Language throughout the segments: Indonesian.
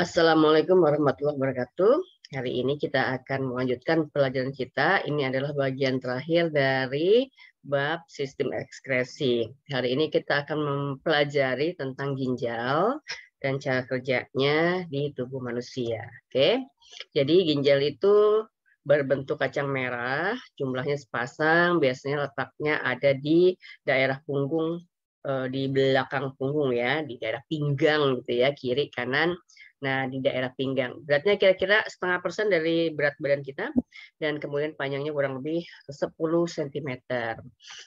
Assalamualaikum warahmatullahi wabarakatuh. Hari ini kita akan melanjutkan pelajaran kita. Ini adalah bagian terakhir dari bab sistem ekskresi. Hari ini kita akan mempelajari tentang ginjal dan cara kerjanya di tubuh manusia. Oke, jadi ginjal itu berbentuk kacang merah, jumlahnya sepasang, biasanya letaknya ada di daerah punggung, di belakang punggung ya, di daerah pinggang gitu ya, kiri kanan. Nah, di daerah pinggang. Beratnya kira-kira 0,5% dari berat badan kita dan kemudian panjangnya kurang lebih 10 cm.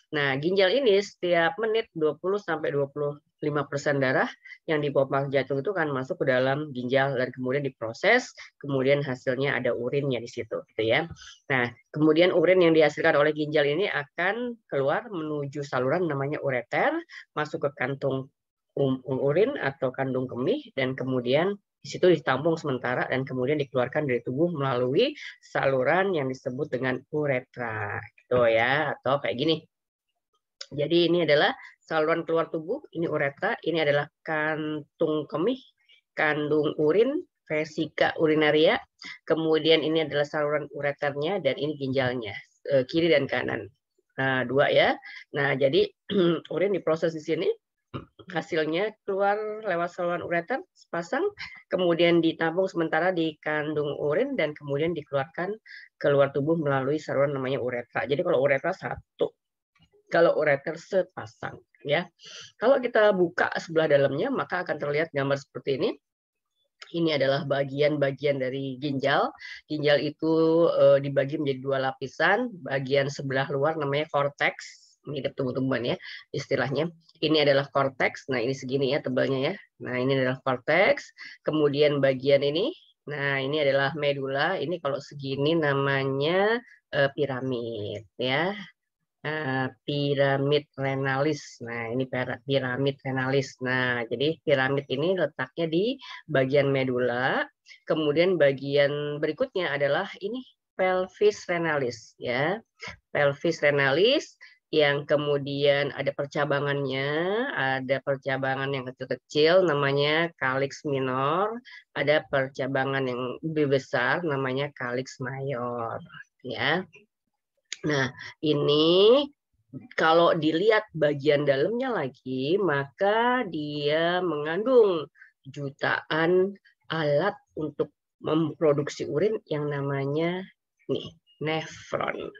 Nah, ginjal ini setiap menit 20 sampai 25% darah yang dipompa jantung itu kan masuk ke dalam ginjal dan kemudian diproses, kemudian hasilnya ada urinnya di situ gitu ya. Nah, kemudian urin yang dihasilkan oleh ginjal ini akan keluar menuju saluran namanya ureter, masuk ke kantung urin atau kandung kemih, dan kemudian di situ ditampung sementara dan kemudian dikeluarkan dari tubuh melalui saluran yang disebut dengan uretra gitu ya, atau kayak gini. Jadi ini adalah saluran keluar tubuh, ini uretra, ini adalah kantung kemih, kandung urin, vesika urinaria, kemudian ini adalah saluran ureternya, dan ini ginjalnya, kiri dan kanan. Nah, dua ya. Nah, jadi urin diproses di sini, hasilnya keluar lewat saluran ureter sepasang, kemudian ditampung sementara di kandung urin, dan kemudian dikeluarkan keluar tubuh melalui saluran namanya uretra. Jadi kalau uretra satu, kalau ureter sepasang ya. Kalau kita buka sebelah dalamnya maka akan terlihat gambar seperti ini. Ini adalah bagian-bagian dari ginjal. Ginjal itu dibagi menjadi dua lapisan. Bagian sebelah luar namanya korteks, mirip tumbuh-tumbuhan ya istilahnya. Ini adalah korteks. Nah, ini segini ya tebalnya ya. Nah, ini adalah korteks. Kemudian bagian ini, nah ini adalah medula. Ini kalau segini namanya piramid ya. Piramid renalis. Nah, ini piramid renalis. Nah, jadi piramid ini letaknya di bagian medula. Kemudian bagian berikutnya adalah ini pelvis renalis ya. Pelvis renalis yang kemudian ada percabangannya, ada percabangan yang kecil-kecil namanya calyx minor, ada percabangan yang lebih besar namanya calyx mayor ya. Nah, ini kalau dilihat bagian dalamnya lagi, maka dia mengandung jutaan alat untuk memproduksi urin yang namanya nih, nefron.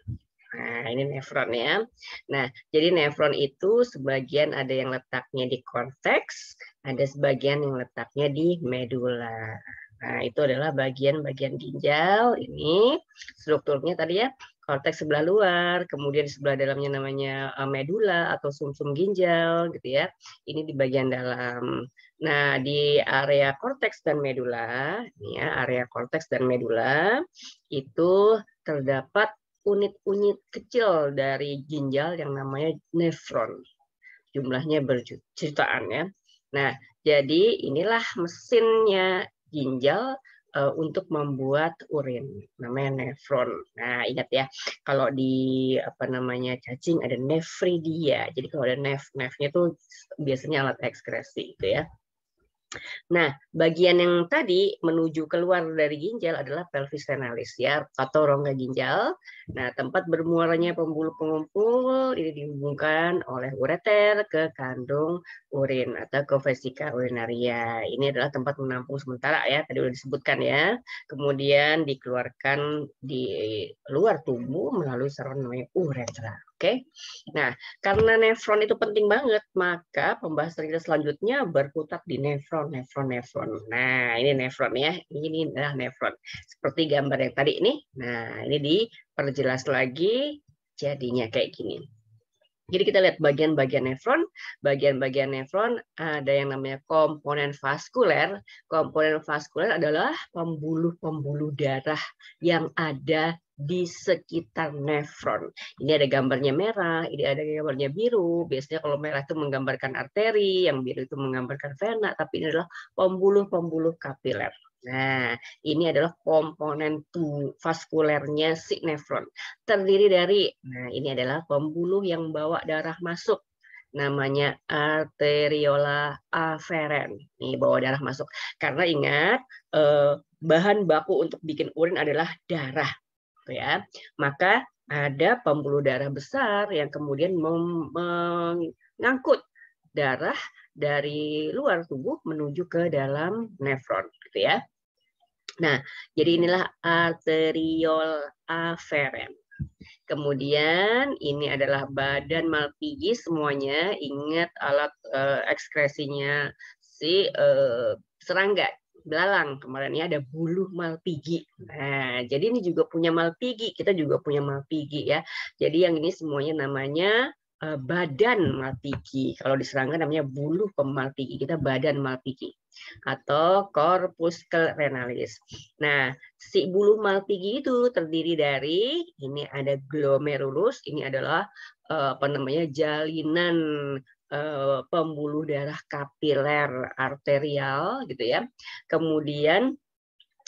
Nah, ini nefron ya. Nah, jadi nefron itu sebagian ada yang letaknya di korteks, ada sebagian yang letaknya di medula. Nah, itu adalah bagian-bagian ginjal. Ini strukturnya tadi ya, korteks sebelah luar, kemudian di sebelah dalamnya namanya medula atau sumsum ginjal gitu ya. Ini di bagian dalam. Nah, di area korteks dan medula, ini ya, area korteks dan medula itu terdapat unit-unit kecil dari ginjal yang namanya nefron. Jumlahnya berjutaan ya. Nah, jadi inilah mesinnya ginjal untuk membuat urin, namanya nefron. Nah, ingat ya, kalau di apa namanya cacing ada nefridia. Jadi kalau ada nefnya itu biasanya alat ekskresi gitu ya. Nah, bagian yang tadi menuju keluar dari ginjal adalah pelvis renalis ya, atau rongga ginjal. Nah, tempat bermuaranya pembuluh pengumpul ini dihubungkan oleh ureter ke kandung urin atau ke vesika urinaria. Ini adalah tempat menampung sementara ya, tadi sudah disebutkan ya. Kemudian dikeluarkan di luar tubuh melalui saluran namanya uretra. Oke. Nah, karena nefron itu penting banget, maka pembahasan kita selanjutnya berkutat di nefron. Nah, ini nefron ya. Ini adalah nefron. Seperti gambar yang tadi ini. Nah, ini diperjelas lagi jadinya kayak gini. Jadi kita lihat bagian-bagian nefron. Bagian-bagian nefron ada yang namanya komponen vaskuler. Komponen vaskuler adalah pembuluh-pembuluh darah yang ada di sekitar nefron. Ini ada gambarnya merah, ini ada gambarnya biru. Biasanya kalau merah itu menggambarkan arteri, yang biru itu menggambarkan vena, tapi ini adalah pembuluh-pembuluh kapiler. Nah, ini adalah komponen vaskulernya si nefron. Terdiri dari, nah ini adalah pembuluh yang bawa darah masuk. namanya arteriola afferent. Nih bawa darah masuk. Karena ingat bahan baku untuk bikin urin adalah darah, gitu ya. Maka ada pembuluh darah besar yang kemudian mengangkut darah dari luar tubuh menuju ke dalam nefron, gitu ya. Nah, jadi inilah arteriol afferent. Kemudian ini adalah badan Malpighi semuanya. Ingat alat ekskresinya si serangga, belalang. Kemarin ini ada bulu Malpighi. Nah, jadi ini juga punya Malpighi. Kita juga punya Malpighi ya. Jadi yang ini semuanya namanya badan Malpighi. Kalau di serangga namanya bulu pemalpighi. Kita badan Malpighi atau corpuscle renalis. Nah, si bulu Malpighi itu terdiri dari ini ada glomerulus, ini adalah jalinan pembuluh darah kapiler arterial gitu ya. Kemudian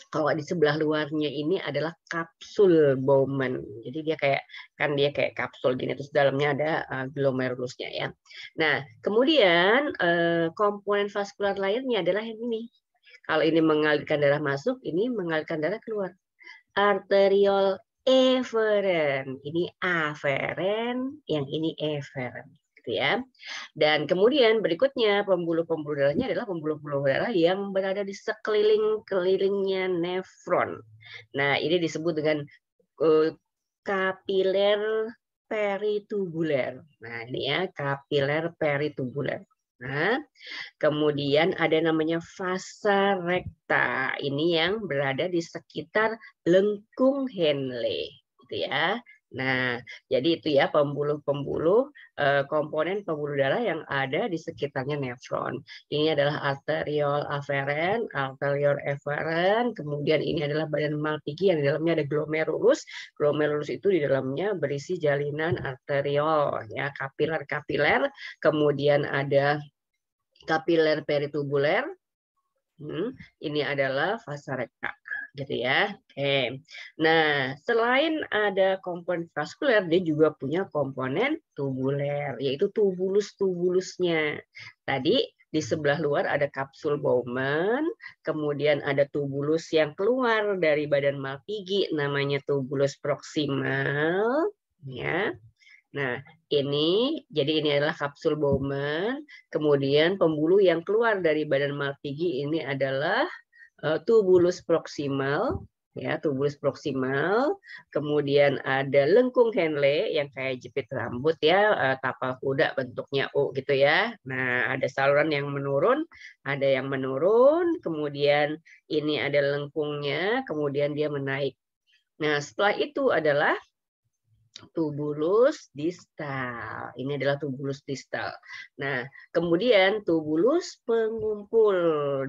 kalau di sebelah luarnya ini adalah kapsul Bowman. Jadi dia kayak kapsul gini, terus dalamnya ada glomerulusnya ya. Nah, kemudian komponen vaskular lainnya adalah yang ini. Kalau ini mengalirkan darah masuk, ini mengalirkan darah keluar. Arteriol efferent. Ini afferent, yang ini efferent. Gitu ya. Dan kemudian berikutnya pembuluh-pembuluh darahnya adalah pembuluh-pembuluh darah yang berada di sekeliling-kelilingnya nefron. Nah, ini disebut dengan kapiler peritubuler. Nah, ini ya kapiler peritubuler. Nah, kemudian ada namanya vasa recta. Ini yang berada di sekitar lengkung Henle, gitu ya. Nah, jadi itu ya pembuluh-pembuluh komponen pembuluh darah yang ada di sekitarnya nefron. Ini adalah arteriol afferent, arteriol efferent, kemudian ini adalah badan Malpighi yang di dalamnya ada glomerulus. Glomerulus itu di dalamnya berisi jalinan arteriol, ya kapiler-kapiler, kemudian ada kapiler peritubuler. Ini adalah vasa recta, gitu ya. Oke. Nah, selain ada komponen vaskuler, dia juga punya komponen tubuler, yaitu tubulus-tubulusnya. Tadi di sebelah luar ada kapsul Bowman, kemudian ada tubulus yang keluar dari badan Malpighi, namanya tubulus proximal, ya. Nah, ini adalah kapsul Bowman. Kemudian pembuluh yang keluar dari badan Malpighi ini adalah tubulus proximal, ya, tubulus proximal. Kemudian ada lengkung Henle yang kayak jepit rambut ya, tapal kuda bentuknya U gitu ya. Nah, ada saluran yang menurun, ada yang menurun, kemudian ini ada lengkungnya, kemudian dia menaik. Nah, setelah itu adalah tubulus distal. Ini adalah tubulus distal. Nah, kemudian tubulus pengumpul,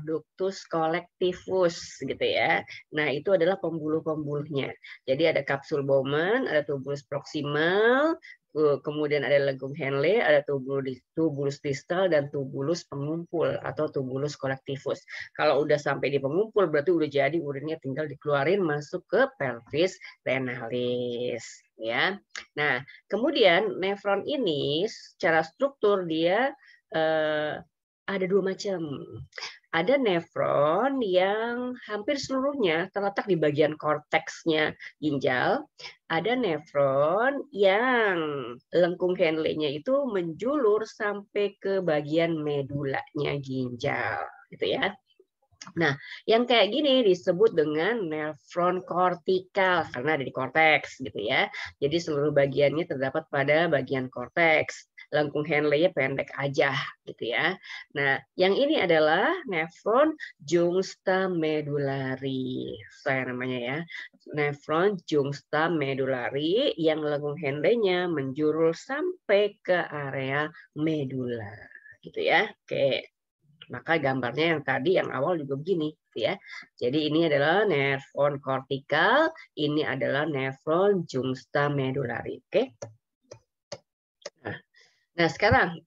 ductus collectivus gitu ya. Nah, itu adalah pembuluh-pembuluhnya. Jadi ada kapsul Bowman, ada tubulus proximal, kemudian ada lengkung Henle, ada tubulus distal dan tubulus pengumpul atau tubulus collectivus. Kalau udah sampai di pengumpul berarti udah jadi urinnya tinggal dikeluarin masuk ke pelvis renalis, ya. Nah, kemudian nefron ini secara struktur dia ada dua macam. Ada nefron yang hampir seluruhnya terletak di bagian korteksnya ginjal. Ada nefron yang lengkung Henle-nya itu menjulur sampai ke bagian medulanya ginjal, gitu ya. Nah, yang kayak gini disebut dengan nefron kortikal karena ada di korteks, gitu ya. Jadi seluruh bagiannya terdapat pada bagian korteks. Lengkung Henle-nya pendek aja, gitu ya. Nah, yang ini adalah nefron juxtamedullari, saya namanya ya. Nefron juxtamedullari yang lengkung Henle-nya menjurul sampai ke area medula, gitu ya. Oke. Maka gambarnya yang tadi yang awal juga begini, gitu ya. Jadi ini adalah nefron kortikal, ini adalah nefron juxtamedullari. Oke. Nah, sekarang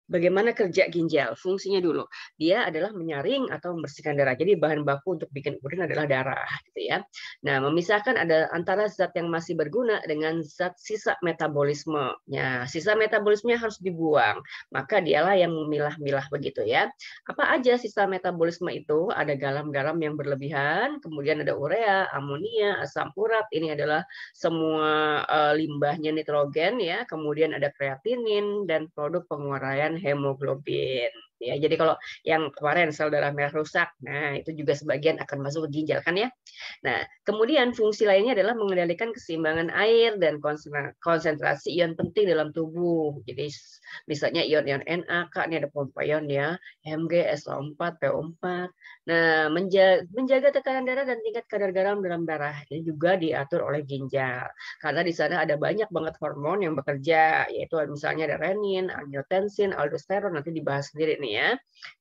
Bagaimana kerja ginjal? Fungsinya dulu, dia adalah menyaring atau membersihkan darah. Jadi bahan baku untuk bikin urin adalah darah, gitu ya. Nah, memisahkan ada antara zat yang masih berguna dengan zat sisa metabolismenya. Sisa metabolismenya harus dibuang, maka dialah yang memilah-milah begitu ya. Apa aja sisa metabolisme itu? Ada garam-garam yang berlebihan, kemudian ada urea, amonia, asam urat. Ini adalah semua limbahnya nitrogen ya. Kemudian ada kreatinin dan produk penguraian hemoglobin. Ya, jadi kalau yang kemarin sel darah merah rusak, nah itu juga sebagian akan masuk ke ginjal kan ya. Nah, kemudian fungsi lainnya adalah mengendalikan keseimbangan air dan konsentrasi ion penting dalam tubuh. Jadi misalnya ion-ion Na, K, ini ada pompa ion ya, Mg, SO4, PO4. Nah, menjaga tekanan darah dan tingkat kadar garam dalam darah ini juga diatur oleh ginjal. Karena di sana ada banyak banget hormon yang bekerja, yaitu misalnya ada renin, angiotensin, aldosteron, nanti dibahas sendiri nih ya.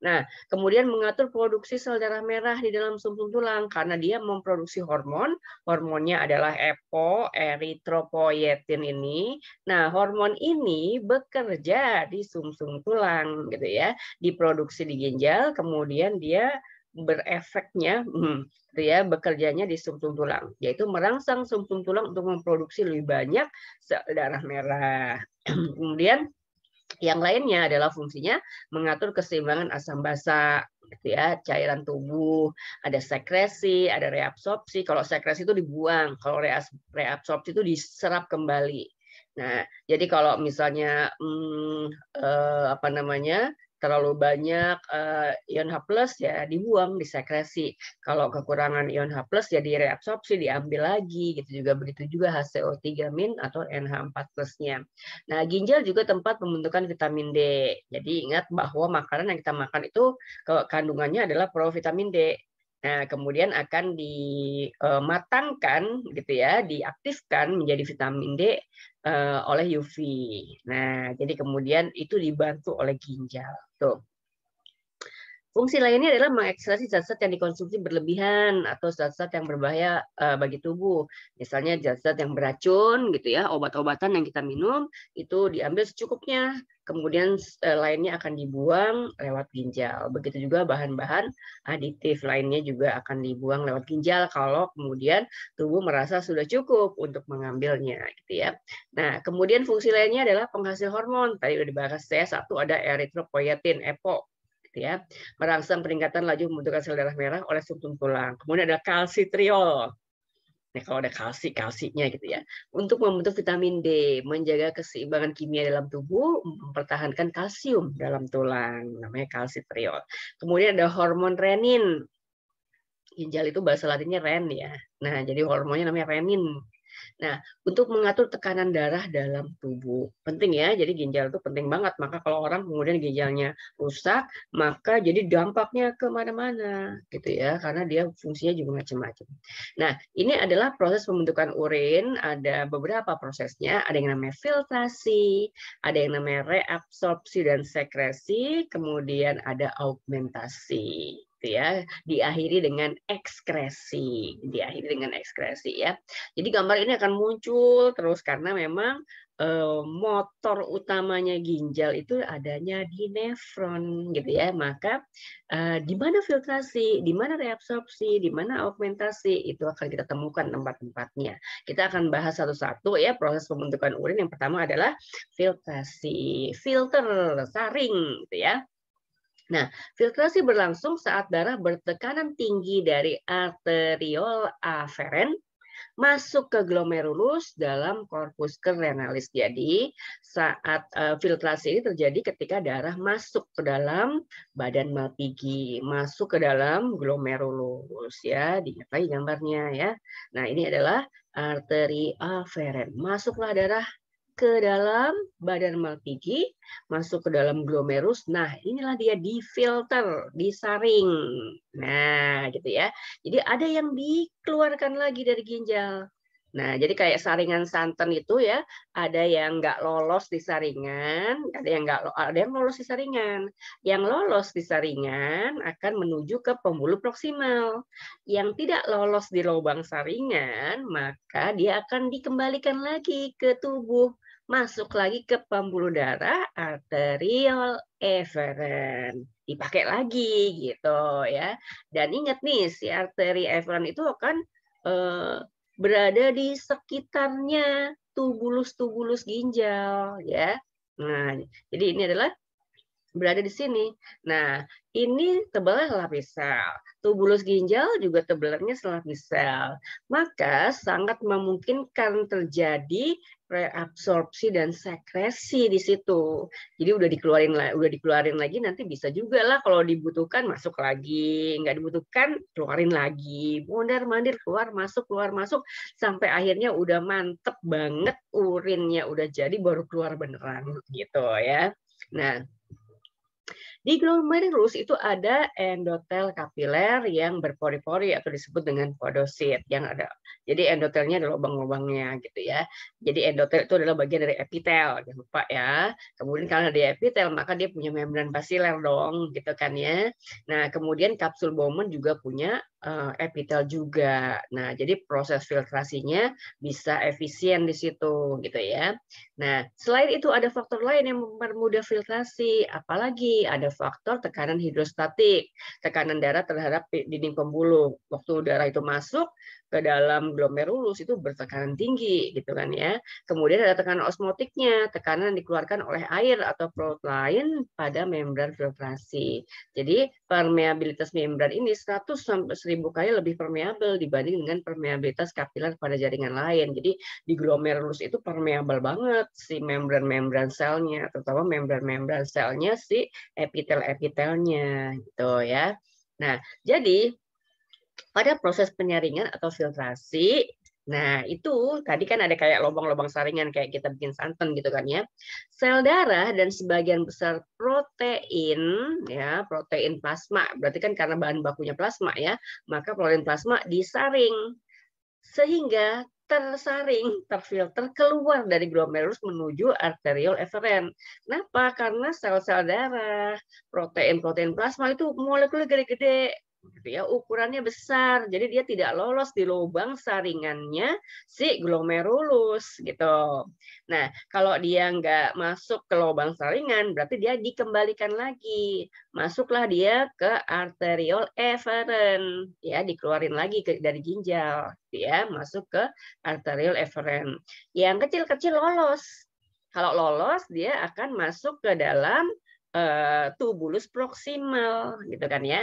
Nah, kemudian mengatur produksi sel darah merah di dalam sumsum tulang karena dia memproduksi hormon. Hormonnya adalah EPO, eritropoietin ini. Nah, hormon ini bekerja di sumsum tulang gitu ya, diproduksi di ginjal, kemudian dia berefeknya gitu ya, bekerjanya di sumsum tulang, yaitu merangsang sumsum tulang untuk memproduksi lebih banyak sel darah merah. Kemudian yang lainnya adalah fungsinya mengatur keseimbangan asam basa, gitu ya, cairan tubuh, ada sekresi, ada reabsorpsi. Kalau sekresi itu dibuang, kalau reabsorpsi itu diserap kembali. Nah, jadi kalau misalnya apa namanya terlalu banyak ion H+ ya dibuang, disekresi. Kalau kekurangan ion H+ ya direabsorpsi, diambil lagi gitu juga. Begitu juga HCO3- atau NH4+-nya. Nah, ginjal juga tempat pembentukan vitamin D. Jadi ingat bahwa makanan yang kita makan itu kandungannya adalah provitamin D. Nah, kemudian akan dimatangkan gitu ya, diaktifkan menjadi vitamin D oleh UV. Nah, jadi kemudian itu dibantu oleh ginjal. Tuh. Fungsi lainnya adalah mengekstraksi zat-zat yang dikonsumsi berlebihan atau zat-zat yang berbahaya bagi tubuh. Misalnya zat-zat yang beracun gitu ya, obat-obatan yang kita minum itu diambil secukupnya. Kemudian lainnya akan dibuang lewat ginjal. Begitu juga bahan-bahan aditif lainnya juga akan dibuang lewat ginjal kalau kemudian tubuh merasa sudah cukup untuk mengambilnya gitu ya. Nah, kemudian fungsi lainnya adalah penghasil hormon. Tadi udah dibahas ya, satu ada eritropoietin, EPO. Ya, merangsang peningkatan laju pembentukan sel darah merah oleh sumsum tulang. Kemudian ada kalsitriol. Nah, kalau ada kalsinya gitu ya, untuk membentuk vitamin D, menjaga keseimbangan kimia dalam tubuh, mempertahankan kalsium dalam tulang, namanya kalsitriol. Kemudian ada hormon renin. Ginjal itu bahasa latinnya ren ya. Nah, jadi hormonnya namanya renin. Nah, untuk mengatur tekanan darah dalam tubuh. Penting ya, jadi ginjal itu penting banget. Maka kalau orang kemudian ginjalnya rusak, maka jadi dampaknya ke mana-mana gitu ya, karena dia fungsinya juga macam-macam. Nah, ini adalah proses pembentukan urin, ada beberapa prosesnya, ada yang namanya filtrasi, ada yang namanya reabsorpsi dan sekresi, kemudian ada augmentasi. Ya, diakhiri dengan ekskresi, ya. Jadi gambar ini akan muncul terus karena memang motor utamanya ginjal itu adanya di nefron gitu ya. Maka di mana filtrasi, di mana reabsorpsi, di mana augmentasi itu akan kita temukan tempat-tempatnya. Kita akan bahas satu-satu ya proses pembentukan urin. Yang pertama adalah filtrasi, filter, saring gitu ya. Nah, filtrasi berlangsung saat darah bertekanan tinggi dari arteriol aferen masuk ke glomerulus dalam corpus renalis. Jadi, saat filtrasi ini terjadi ketika darah masuk ke dalam badan Malpighi, masuk ke dalam glomerulus ya, diingat lagi gambarnya ya. Nah, ini adalah arteri aferen. Masuklah darah ke dalam badan Malpighi, masuk ke dalam glomerulus. Nah, inilah dia difilter, disaring. Nah, gitu ya. Jadi ada yang dikeluarkan lagi dari ginjal. Nah, jadi kayak saringan santan itu ya, ada yang nggak lolos di saringan, ada yang lolos di saringan. Yang lolos di saringan akan menuju ke pembuluh proksimal. Yang tidak lolos di lubang saringan, maka dia akan dikembalikan lagi ke tubuh masuk lagi ke pembuluh darah arterial efferent. Dipakai lagi gitu ya. Dan ingat nih, si arteri efferent itu akan berada di sekitarnya tubulus-tubulus ginjal ya. Nah, jadi ini adalah berada di sini. Nah, ini tebalnya selapis sel. Tubulus ginjal juga tebalnya selapis sel. Maka sangat memungkinkan terjadi reabsorpsi dan sekresi di situ. Jadi udah dikeluarin lagi nanti bisa juga lah kalau dibutuhkan masuk lagi, nggak dibutuhkan keluarin lagi. Mondar-mandir keluar masuk sampai akhirnya udah mantep banget urinnya udah jadi baru keluar beneran gitu ya. Nah, di glomerulus itu ada endotel kapiler yang berpori-pori atau disebut dengan podosit yang ada. Jadi endotelnya ada lubang-lubangnya gitu ya. Jadi endotel itu adalah bagian dari epitel, jangan lupa ya. Kemudian karena dia epitel maka dia punya membran basiler dong gitu kan ya. Nah, kemudian kapsul Bowman juga punya epitel juga. Nah, jadi proses filtrasinya bisa efisien di situ gitu ya. Nah, selain itu ada faktor lain yang mempermudah filtrasi, apalagi ada faktor tekanan hidrostatik, tekanan darah terhadap dinding pembuluh. Waktu darah itu masuk ke dalam glomerulus itu bertekanan tinggi gitu kan ya. Kemudian ada tekanan osmotiknya, tekanan yang dikeluarkan oleh air atau produk lain pada membran filtrasi. Jadi permeabilitas membran ini 100 sampai 1000 kali lebih permeabel dibanding dengan permeabilitas kapiler pada jaringan lain. Jadi di glomerulus itu permeabel banget si membran-membran selnya, terutama membran-membran selnya si epitel-epitelnya gitu ya. Nah, jadi pada proses penyaringan atau filtrasi, nah itu tadi kan ada kayak lubang-lubang saringan kayak kita bikin santan gitu kan ya. Sel darah dan sebagian besar protein ya, protein plasma, berarti kan karena bahan bakunya plasma ya, maka protein plasma disaring sehingga tersaring, terfilter keluar dari glomerulus menuju arteriole efferent. Kenapa? Karena sel-sel darah, protein-protein plasma itu molekulnya gede-gede, gitu ya, ukurannya besar, jadi dia tidak lolos di lubang saringannya si glomerulus gitu. Nah, kalau dia nggak masuk ke lubang saringan, berarti dia dikembalikan lagi, masuklah dia ke arteriole efferent, ya dikeluarin lagi dari ginjal, ya masuk ke arteriole efferent. Yang kecil-kecil lolos. Kalau lolos, dia akan masuk ke dalam tubulus proksimal, gitu kan ya.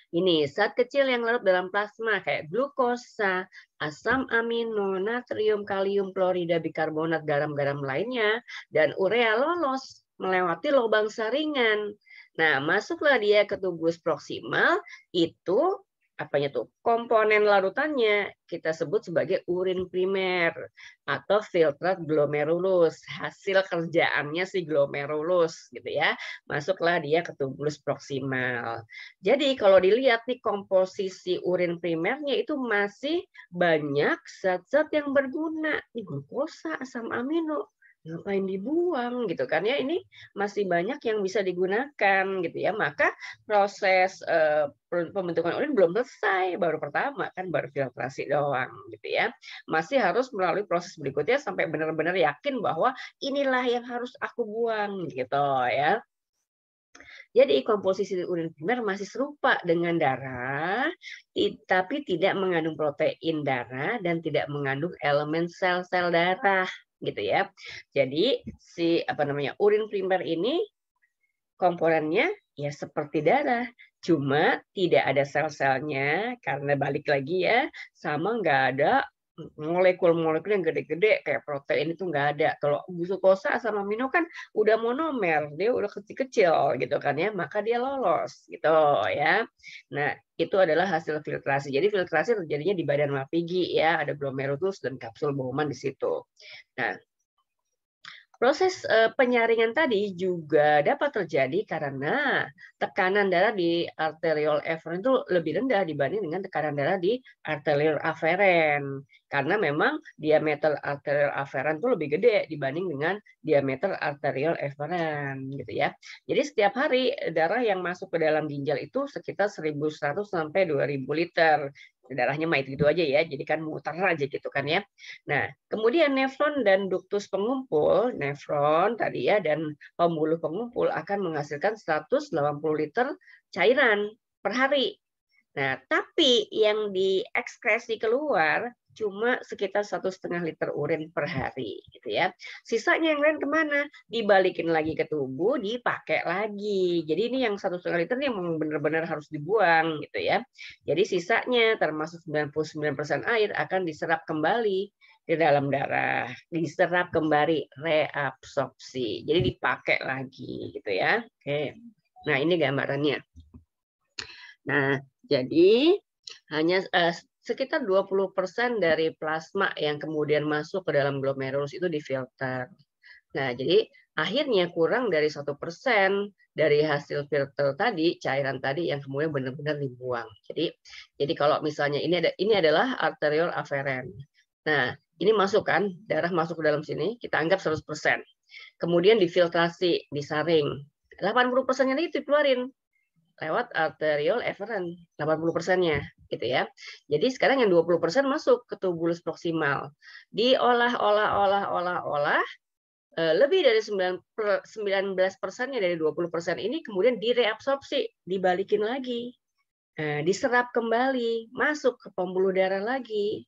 Ini zat kecil yang larut dalam plasma kayak glukosa, asam amino, natrium, kalium, klorida, bikarbonat, garam-garam lainnya, dan urea lolos melewati lubang saringan. Nah, masuklah dia ke tubulus proksimal, itu apanya tuh? Komponen larutannya kita sebut sebagai urin primer atau filtrat glomerulus. Hasil kerjaannya si glomerulus gitu ya. Masuklah dia ke tubulus proksimal. Jadi kalau dilihat nih komposisi urin primernya itu masih banyak zat-zat yang berguna. Ini glukosa, asam amino, ngapain dibuang gitu kan ya, ini masih banyak yang bisa digunakan gitu ya. Maka proses pembentukan urin belum selesai, baru pertama kan, baru filtrasi doang gitu ya. Masih harus melalui proses berikutnya sampai benar-benar yakin bahwa inilah yang harus aku buang gitu ya. Jadi komposisi urin primer masih serupa dengan darah, tapi tidak mengandung protein darah dan tidak mengandung elemen sel-sel darah, gitu ya. Jadi si urin primer ini komponennya ya seperti darah, cuma tidak ada sel-selnya karena balik lagi ya, sama nggak ada molekul-molekul yang gede-gede kayak protein itu nggak ada. Kalau glukosa asam amino kan udah monomer, dia udah kecil-kecil gitu kan ya, maka dia lolos gitu ya. Nah, itu adalah hasil filtrasi. Jadi filtrasi terjadinya di badan Mapigi ya, ada glomerulus dan kapsul Bowman di situ. Nah, proses penyaringan tadi juga dapat terjadi karena tekanan darah di arteriole efferent itu lebih rendah dibanding dengan tekanan darah di arteriole afferent. Karena memang diameter arteriole afferent itu lebih gede dibanding dengan diameter arteriole efferent gitu ya. Jadi setiap hari darah yang masuk ke dalam ginjal itu sekitar 1.100 sampai 2.000 liter. Darahnya mah itu aja ya, jadi kan muter aja gitu kan ya. Nah, kemudian nefron dan duktus pengumpul, nefron tadi ya dan pembuluh pengumpul akan menghasilkan 180 liter cairan per hari. Nah, tapi yang diekskresi keluar cuma sekitar 1,5 liter urin per hari, gitu ya. Sisanya yang lain kemana? Dibalikin lagi ke tubuh, dipakai lagi. Jadi ini yang 1,5 liter ini memang benar-benar harus dibuang, gitu ya. Jadi sisanya termasuk 99% air akan diserap kembali di dalam darah, diserap kembali, reabsorpsi. Jadi dipakai lagi, gitu ya. Oke. Nah, ini gambarannya. Nah, jadi hanya sekitar 20% dari plasma yang kemudian masuk ke dalam glomerulus itu difilter. Nah, jadi akhirnya kurang dari 1% dari hasil filter tadi, cairan tadi yang kemudian benar-benar dibuang. Jadi kalau misalnya ini adalah arteriol aferen. Nah, ini masuk kan, darah masuk ke dalam sini, kita anggap 100%. Kemudian difiltrasi, disaring. 80%-nya itu dikeluarin lewat arteriol efferent 80%-nya gitu ya. Jadi sekarang yang 20% masuk ke tubulus proksimal. Diolah lebih dari 19%-nya dari 20% ini kemudian direabsorpsi, dibalikin lagi. Diserap kembali, masuk ke pembuluh darah lagi.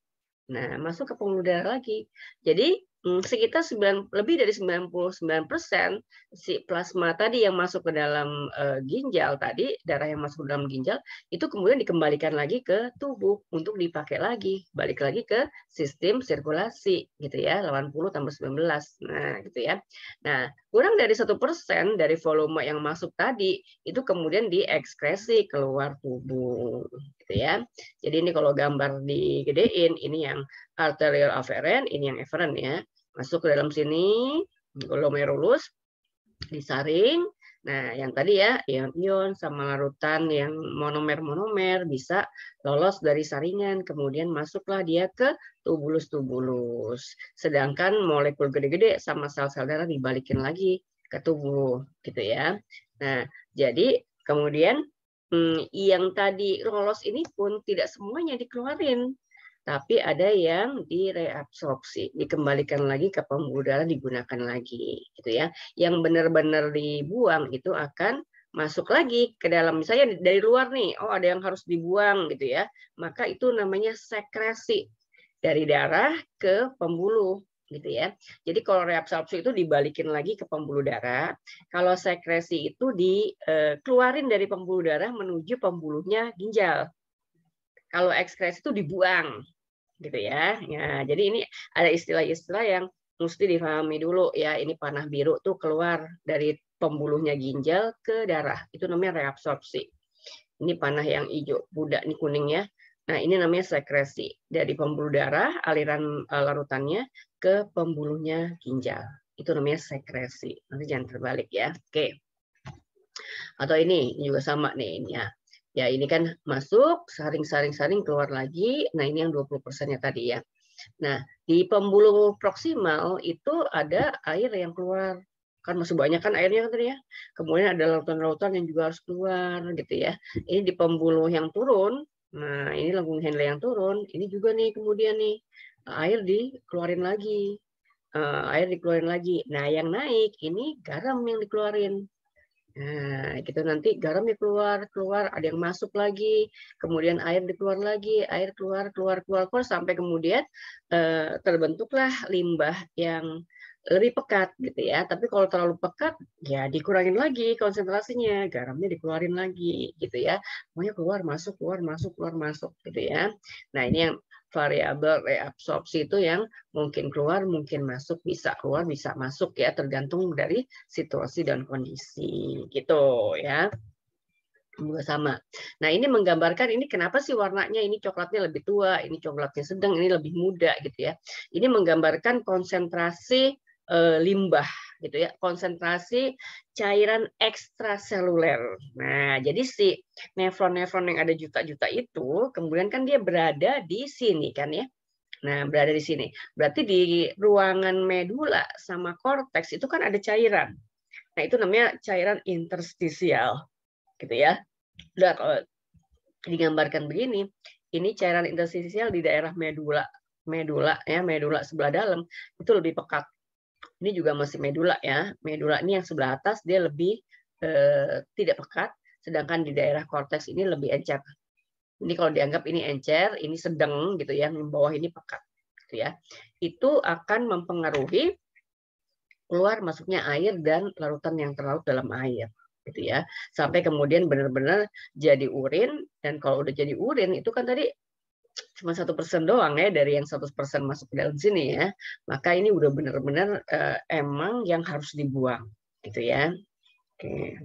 Nah, masuk ke pembuluh darah lagi. Jadi sekitar lebih dari 99% si plasma tadi yang masuk ke dalam ginjal tadi, darah yang masuk ke dalam ginjal, itu kemudian dikembalikan lagi ke tubuh untuk dipakai lagi, balik lagi ke sistem sirkulasi gitu ya, 80 tambah 19. Nah, gitu ya. Nah, kurang dari 1% dari volume yang masuk tadi itu kemudian diekskresi keluar tubuh gitu ya. Jadi ini kalau gambar digedein, ini yang arterial aferen, ini yang efferent ya. Masuk ke dalam sini, glomerulus, disaring. Nah, yang tadi ya, ion-ion sama larutan yang monomer-monomer bisa lolos dari saringan, kemudian masuklah dia ke tubulus-tubulus. Sedangkan molekul gede-gede sama sel-sel darah dibalikin lagi ke tubuh, gitu ya. Nah, jadi kemudian yang tadi lolos ini pun tidak semuanya dikeluarin, tapi ada yang direabsorpsi, dikembalikan lagi ke pembuluh darah, digunakan lagi, gitu ya. Yang benar-benar dibuang itu akan masuk lagi ke dalam, misalnya dari luar nih, oh ada yang harus dibuang gitu ya, maka itu namanya sekresi dari darah ke pembuluh gitu ya. Jadi kalau reabsorpsi itu dibalikin lagi ke pembuluh darah, kalau sekresi itu dikeluarin dari pembuluh darah menuju pembuluhnya ginjal. Kalau ekskresi itu dibuang gitu ya. Ya, jadi ini ada istilah-istilah yang mesti dipahami dulu ya. Ini panah biru tuh keluar dari pembuluhnya ginjal ke darah. Itu namanya reabsorpsi. Ini panah yang hijau, budak ini kuning ya. Nah, ini namanya sekresi dari pembuluh darah, aliran larutannya ke pembuluhnya ginjal. Itu namanya sekresi. Nanti jangan terbalik ya. Oke. Atau ini juga sama nih ini ya. Ya, ini kan masuk, saring-saring-saring keluar lagi. Nah, ini yang 20%-nya tadi ya. Nah, di pembuluh proksimal itu ada air yang keluar. Kan masih banyak kan airnya kan tadi ya. Kemudian ada lautan-lautan yang juga harus keluar gitu ya. Ini di pembuluh yang turun. Nah, ini lambung Henle yang turun. Ini juga nih kemudian nih air dikeluarin lagi. Air dikeluarin lagi. Nah, yang naik ini garam yang dikeluarin. Nah, gitu nanti garamnya keluar, ada yang masuk lagi, kemudian air dikeluar lagi, air keluar sampai kemudian terbentuklah limbah yang lebih pekat gitu ya. Tapi kalau terlalu pekat, ya dikurangin lagi konsentrasinya, garamnya dikeluarin lagi gitu ya. Pokoknya keluar masuk gitu ya. Nah, ini yang variabel reabsorpsi itu yang mungkin keluar, mungkin masuk, bisa keluar, bisa masuk ya, tergantung dari situasi dan kondisi gitu ya. Juga sama. Nah, ini menggambarkan ini kenapa sih warnanya ini coklatnya lebih tua, ini coklatnya sedang, ini lebih muda gitu ya. Ini menggambarkan konsentrasi limbah gitu ya, konsentrasi cairan ekstraseluler. Nah, jadi si nefron-nefron yang ada juta-juta itu kemudian kan dia berada di sini kan ya. Nah, berada di sini. Berarti di ruangan medula sama korteks itu kan ada cairan. Nah, itu namanya cairan interstisial gitu ya. Udah kalau digambarkan begini, ini cairan interstisial di daerah medula ya, medula sebelah dalam itu lebih pekat. Ini juga masih medula ya. Medula ini yang sebelah atas dia lebih tidak pekat, sedangkan di daerah korteks ini lebih encer. Ini kalau dianggap ini encer, ini sedang gitu ya, di bawah ini pekat gitu ya. Itu akan mempengaruhi keluar masuknya air dan larutan yang terlarut dalam air gitu ya. Sampai kemudian benar-benar jadi urin, dan kalau udah jadi urin itu kan tadi cuma 1% doang ya dari yang 100% masuk ke dalam sini ya. Maka ini udah benar-benar emang yang harus dibuang gitu ya. Oke.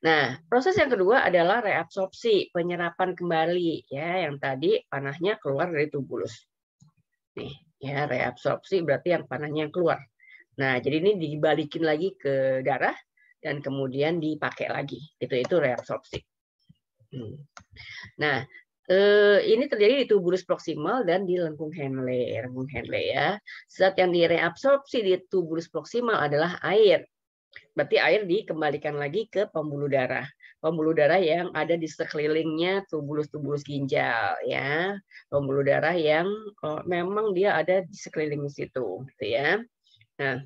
Nah, proses yang kedua adalah reabsorpsi, penyerapan kembali ya, yang tadi panahnya keluar dari tubulus. Nih, ya reabsorpsi berarti yang panahnya yang keluar. Nah, jadi ini dibalikin lagi ke darah dan kemudian dipakai lagi. Itu reabsorpsi. Nah, ini terjadi di tubulus proksimal dan di lengkung Henle. Lengkung Henle ya. Zat yang direabsorpsi di tubulus proksimal adalah air. Berarti air dikembalikan lagi ke pembuluh darah. Pembuluh darah yang ada di sekelilingnya tubulus-tubulus ginjal ya. Pembuluh darah yang memang dia ada di sekeliling situ gitu ya. Nah,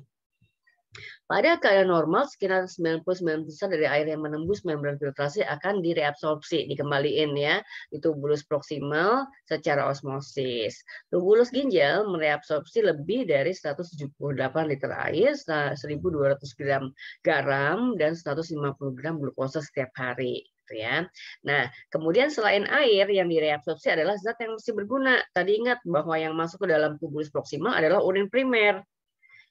pada keadaan normal, sekitar 99% dari air yang menembus membran filtrasi akan direabsorpsi, dikembaliin ya, di tubulus proksimal secara osmosis. Tubulus ginjal mereabsorpsi lebih dari 178 liter air, 1.200 gram garam, dan 150 gram glukosa setiap hari. Ya. Nah, kemudian selain air yang direabsorpsi adalah zat yang masih berguna. Tadi ingat bahwa yang masuk ke dalam tubulus proksimal adalah urin primer,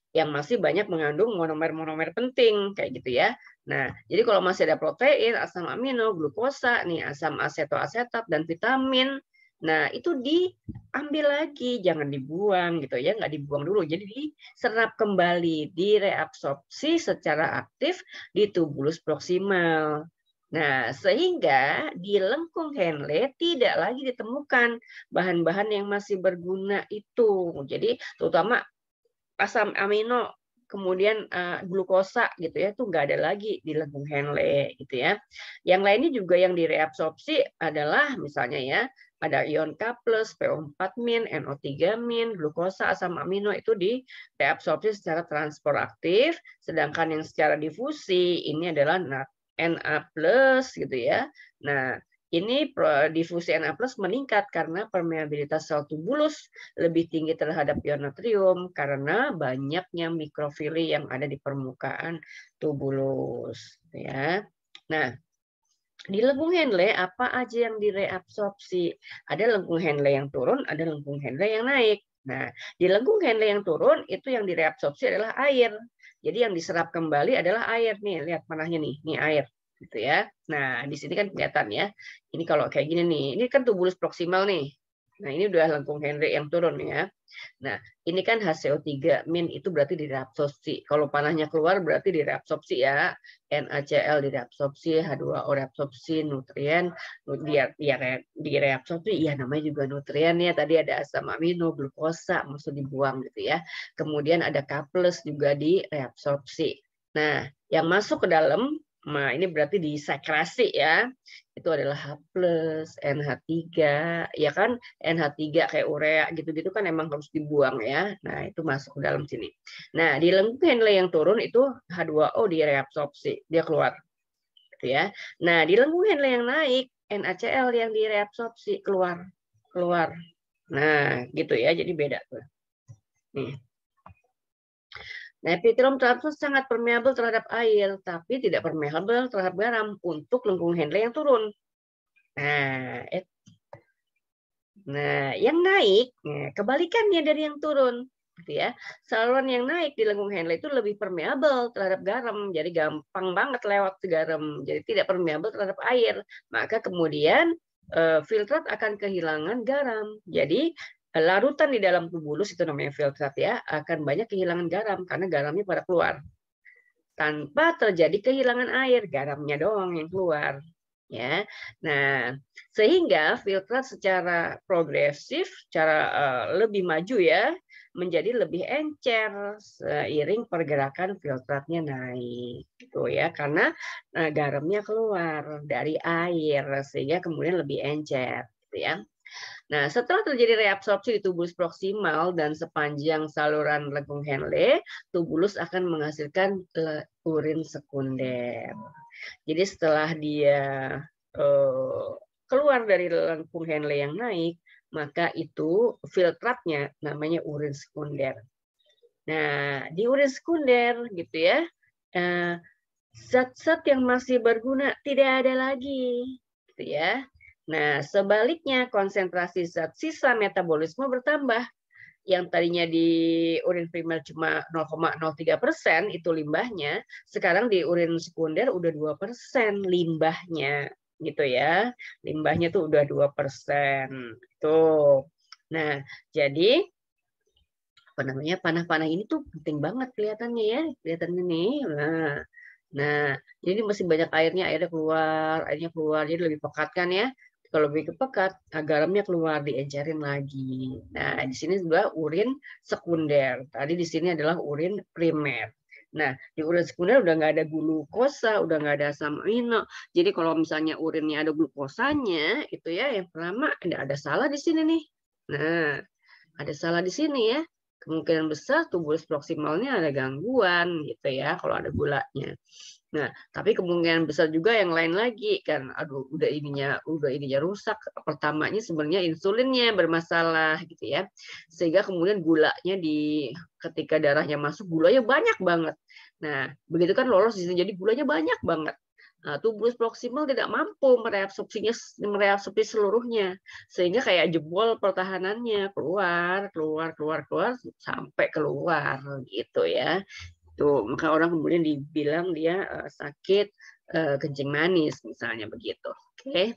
yang masih banyak mengandung monomer-monomer penting kayak gitu ya. Nah, jadi kalau masih ada protein, asam amino, glukosa, nih asam asetoasetat dan vitamin, nah itu diambil lagi, jangan dibuang gitu ya, nggak dibuang dulu. Jadi diserap kembali, direabsorpsi secara aktif di tubulus proksimal. Nah, sehingga di lengkung Henle tidak lagi ditemukan bahan-bahan yang masih berguna itu. Jadi terutama asam amino, kemudian glukosa gitu ya, itu nggak ada lagi di lengkung Henle gitu ya. Yang lainnya juga yang direabsorpsi adalah misalnya ya, ada ion K+, PO4-, NO3-, glukosa, asam amino itu direabsorpsi secara transport aktif, sedangkan yang secara difusi ini adalah Na+ gitu ya. Nah, ini difusi Na+ meningkat karena permeabilitas sel tubulus lebih tinggi terhadap ion natrium karena banyaknya mikrofili yang ada di permukaan tubulus. Ya. Nah, di lengkung Henle apa aja yang direabsorpsi? Ada lengkung Henle yang turun, ada lengkung Henle yang naik. Nah, di lengkung Henle yang turun itu yang direabsorpsi adalah air. Jadi yang diserap kembali adalah air nih, lihat panahnya nih, ini air gitu ya. Nah, di sini kan kelihatan ya. Ini kalau kayak gini nih, ini kan tubulus proksimal nih. Nah, ini udah lengkung Henle yang turun ya. Nah, ini kan HCO3- itu berarti direabsorpsi. Kalau panahnya keluar berarti direabsorpsi ya. NaCl direabsorpsi, H2O reabsorpsi, nutrien direabsorpsi. Iya, namanya juga nutrien ya. Tadi ada asam amino, glukosa, maksud dibuang gitu ya. Kemudian ada K+ juga direabsorpsi. Nah, yang masuk ke dalam, nah ini berarti disekresi ya. Itu adalah H+, NH3, ya kan? NH3 kayak urea gitu-gitu kan emang harus dibuang ya. Nah, itu masuk ke dalam sini. Nah, di lengkung Henle yang turun itu H2O direabsorpsi, dia keluar. Gitu ya. Nah, di lengkung Henle yang naik, NaCl yang direabsorpsi keluar. Nah, gitu ya. Jadi beda tuh. Nih. Nah, epitelium transversus sangat permeabel terhadap air, tapi tidak permeabel terhadap garam untuk lengkung Henle yang turun. Nah, yang naik, kebalikannya dari yang turun, gitu ya. Saluran yang naik di lengkung Henle itu lebih permeabel terhadap garam, jadi gampang banget lewat garam, jadi tidak permeabel terhadap air. Maka kemudian filtrat akan kehilangan garam. Jadi larutan di dalam tubulus itu namanya filtrat ya, akan banyak kehilangan garam karena garamnya pada keluar. Tanpa terjadi kehilangan air, garamnya doang yang keluar. Ya, nah sehingga filtrat secara progresif, secara lebih maju ya, menjadi lebih encer seiring pergerakan filtratnya naik, gitu ya, karena garamnya keluar dari air sehingga kemudian lebih encer, gitu ya. Nah, setelah terjadi reabsorpsi di tubulus proksimal dan sepanjang saluran lengkung Henle, tubulus akan menghasilkan urin sekunder. Jadi setelah dia keluar dari lengkung Henle yang naik, maka itu filtratnya namanya urin sekunder. Nah, di urin sekunder gitu ya, zat-zat yang masih berguna tidak ada lagi, gitu ya. Nah, sebaliknya konsentrasi zat sisa metabolisme bertambah. Yang tadinya di urin primer cuma 0,03% itu limbahnya, sekarang di urin sekunder udah 2% limbahnya, gitu ya. Limbahnya tuh udah 2%. Tuh. Nah, jadi apa namanya, panah-panah ini tuh penting banget kelihatannya ya, kelihatannya nih. Nah, jadi masih banyak airnya keluar, jadi lebih pekat kan ya. Kalau lebih pekat, garamnya keluar, diencerin lagi. Nah, di sini juga urin sekunder. Tadi di sini adalah urin primer. Nah, di urin sekunder udah nggak ada glukosa, udah nggak ada asam amino. Jadi kalau misalnya urinnya ada glukosanya, itu ya yang pertama ada salah di sini nih. Nah, ada salah di sini ya. Kemungkinan besar tubulus proksimalnya ada gangguan gitu ya kalau ada gulanya. Nah, tapi kemungkinan besar juga yang lain lagi kan. Aduh, udah ininya rusak. Pertamanya sebenarnya insulinnya bermasalah gitu ya. Sehingga kemudian gulanya ketika darahnya masuk gulanya banyak banget. Nah, begitu kan lolos di sini jadi gulanya banyak banget. Nah, tubulus proksimal tidak mampu mereabsorpsi seluruhnya, sehingga kayak jebol pertahanannya keluar sampai keluar gitu ya. Tuh, maka orang kemudian dibilang dia sakit kencing manis misalnya begitu. Oke.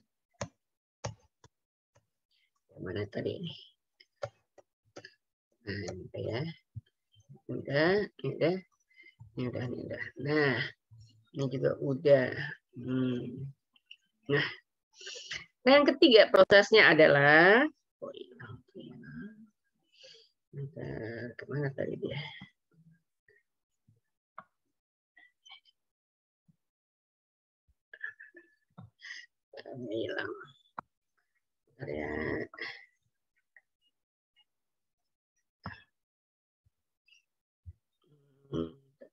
Mana tadi ini? Nah, ini ya. Udah. Nah, ini juga udah. Nah, yang ketiga prosesnya adalah kemana tadi dia? Hilang. Ya.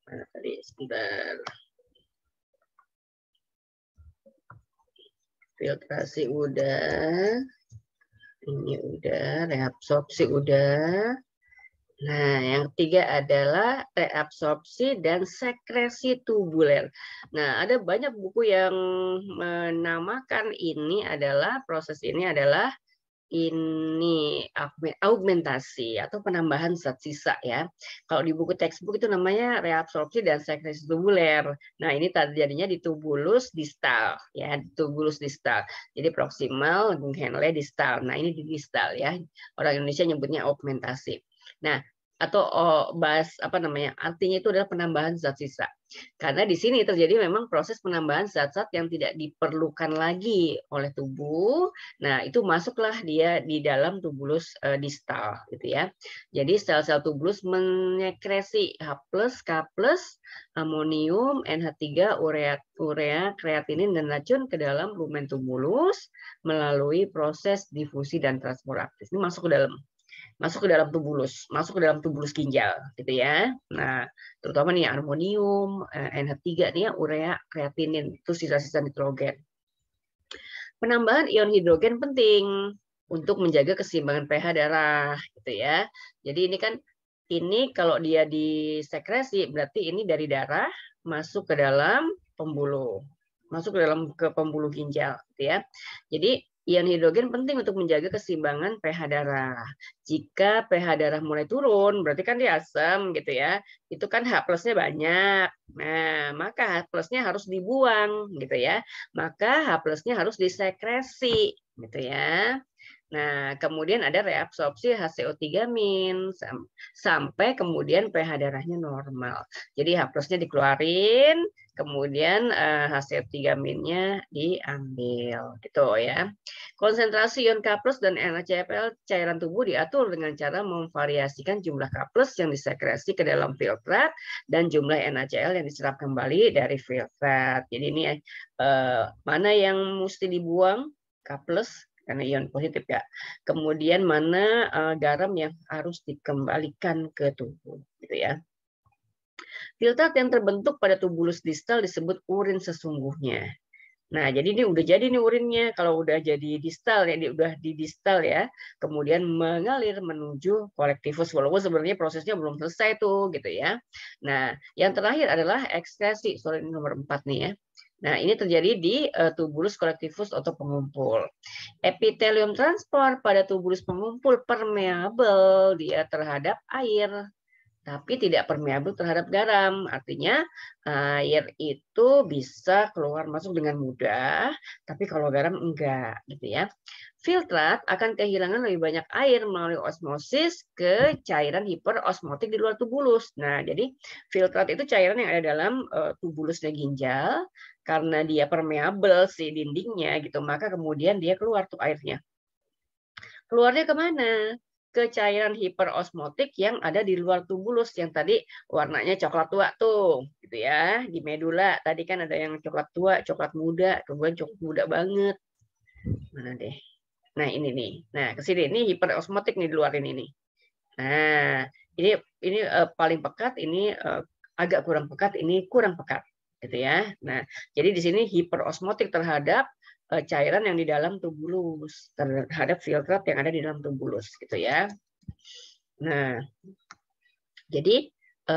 Mana tadi? Sebentar. Filtrasi udah. Ini udah, reabsorpsi udah. Nah, yang ketiga adalah reabsorpsi dan sekresi tubuler. Nah, ada banyak buku yang menamakan ini adalah proses ini adalah ini augmentasi atau penambahan zat sisa ya. Kalau di buku textbook itu namanya reabsorpsi dan sekresi tubuler. Nah, ini terjadinya di tubulus distal ya, di tubulus distal. Jadi proksimal, lengkung Henle distal. Nah, ini di distal ya. Orang Indonesia nyebutnya augmentasi. Nah, atau artinya itu adalah penambahan zat sisa. Karena di sini terjadi memang proses penambahan zat-zat yang tidak diperlukan lagi oleh tubuh. Nah, itu masuklah dia di dalam tubulus distal gitu ya. Jadi sel-sel tubulus menyekresi H+, K+, amonium, NH3, urea, kreatinin dan racun ke dalam lumen tubulus melalui proses difusi dan transportasi. Ini masuk ke dalam tubulus ginjal gitu ya. Nah, terutama nih amonium, NH3 nih ya, urea, kreatinin, itu sisa-sisa nitrogen. Penambahan ion hidrogen penting untuk menjaga keseimbangan pH darah gitu ya. Jadi ini kalau dia disekresi berarti ini dari darah masuk ke dalam pembuluh. Masuk ke pembuluh ginjal gitu ya. Jadi ion hidrogen penting untuk menjaga keseimbangan pH darah. Jika pH darah mulai turun, berarti kan dia asam gitu ya. Itu kan H+-nya banyak. Nah, maka H+-nya harus dibuang gitu ya. Maka H+-nya harus disekresi gitu ya. Nah, kemudian ada reabsorpsi HCO3- sampai kemudian pH darahnya normal. Jadi H+-nya dikeluarin, kemudian HCO3-nya diambil gitu ya. Konsentrasi ion K+ dan NaCl cairan tubuh diatur dengan cara memvariasikan jumlah K+ yang disekresi ke dalam filtrat dan jumlah NaCl yang diserap kembali dari filtrat. Jadi ini mana yang mesti dibuang? K+, karena ion positif ya. Kemudian mana garam yang harus dikembalikan ke tubuh, gitu ya. Filtrat yang terbentuk pada tubulus distal disebut urin sesungguhnya. Nah, jadi ini udah jadi nih urinnya. Kalau udah jadi distal ya, dia udah di distal ya, kemudian mengalir menuju kolektivus, walaupun sebenarnya prosesnya belum selesai tuh, gitu ya. Nah, yang terakhir adalah ekskresi. Sorry, ini nomor 4 nih ya. Nah, ini terjadi di tubulus kolektivus atau pengumpul. Epitelium transport pada tubulus pengumpul permeabel dia terhadap air, tapi tidak permeabel terhadap garam. Artinya air itu bisa keluar masuk dengan mudah, tapi kalau garam enggak, gitu ya. Filtrat akan kehilangan lebih banyak air melalui osmosis ke cairan hiperosmotik di luar tubulus. Nah, jadi filtrat itu cairan yang ada dalam tubulusnya ginjal, karena dia permeabel si dindingnya gitu, maka kemudian dia keluar tuh airnya. Keluarnya kemana? Ke cairan hiperosmotik yang ada di luar tubulus yang tadi warnanya coklat tua tuh, gitu ya. Di medula tadi kan ada yang coklat tua, coklat muda, kemudian coklat muda banget. Mana deh? Nah ini nih. Nah ke sini ini hiperosmotik nih di luar ini nih. Nah ini paling pekat, ini agak kurang pekat, ini kurang pekat, gitu ya. Nah jadi di sini hiperosmotik terhadap cairan yang di dalam tubulus, terhadap filtrat yang ada di dalam tubulus, gitu ya. Nah, jadi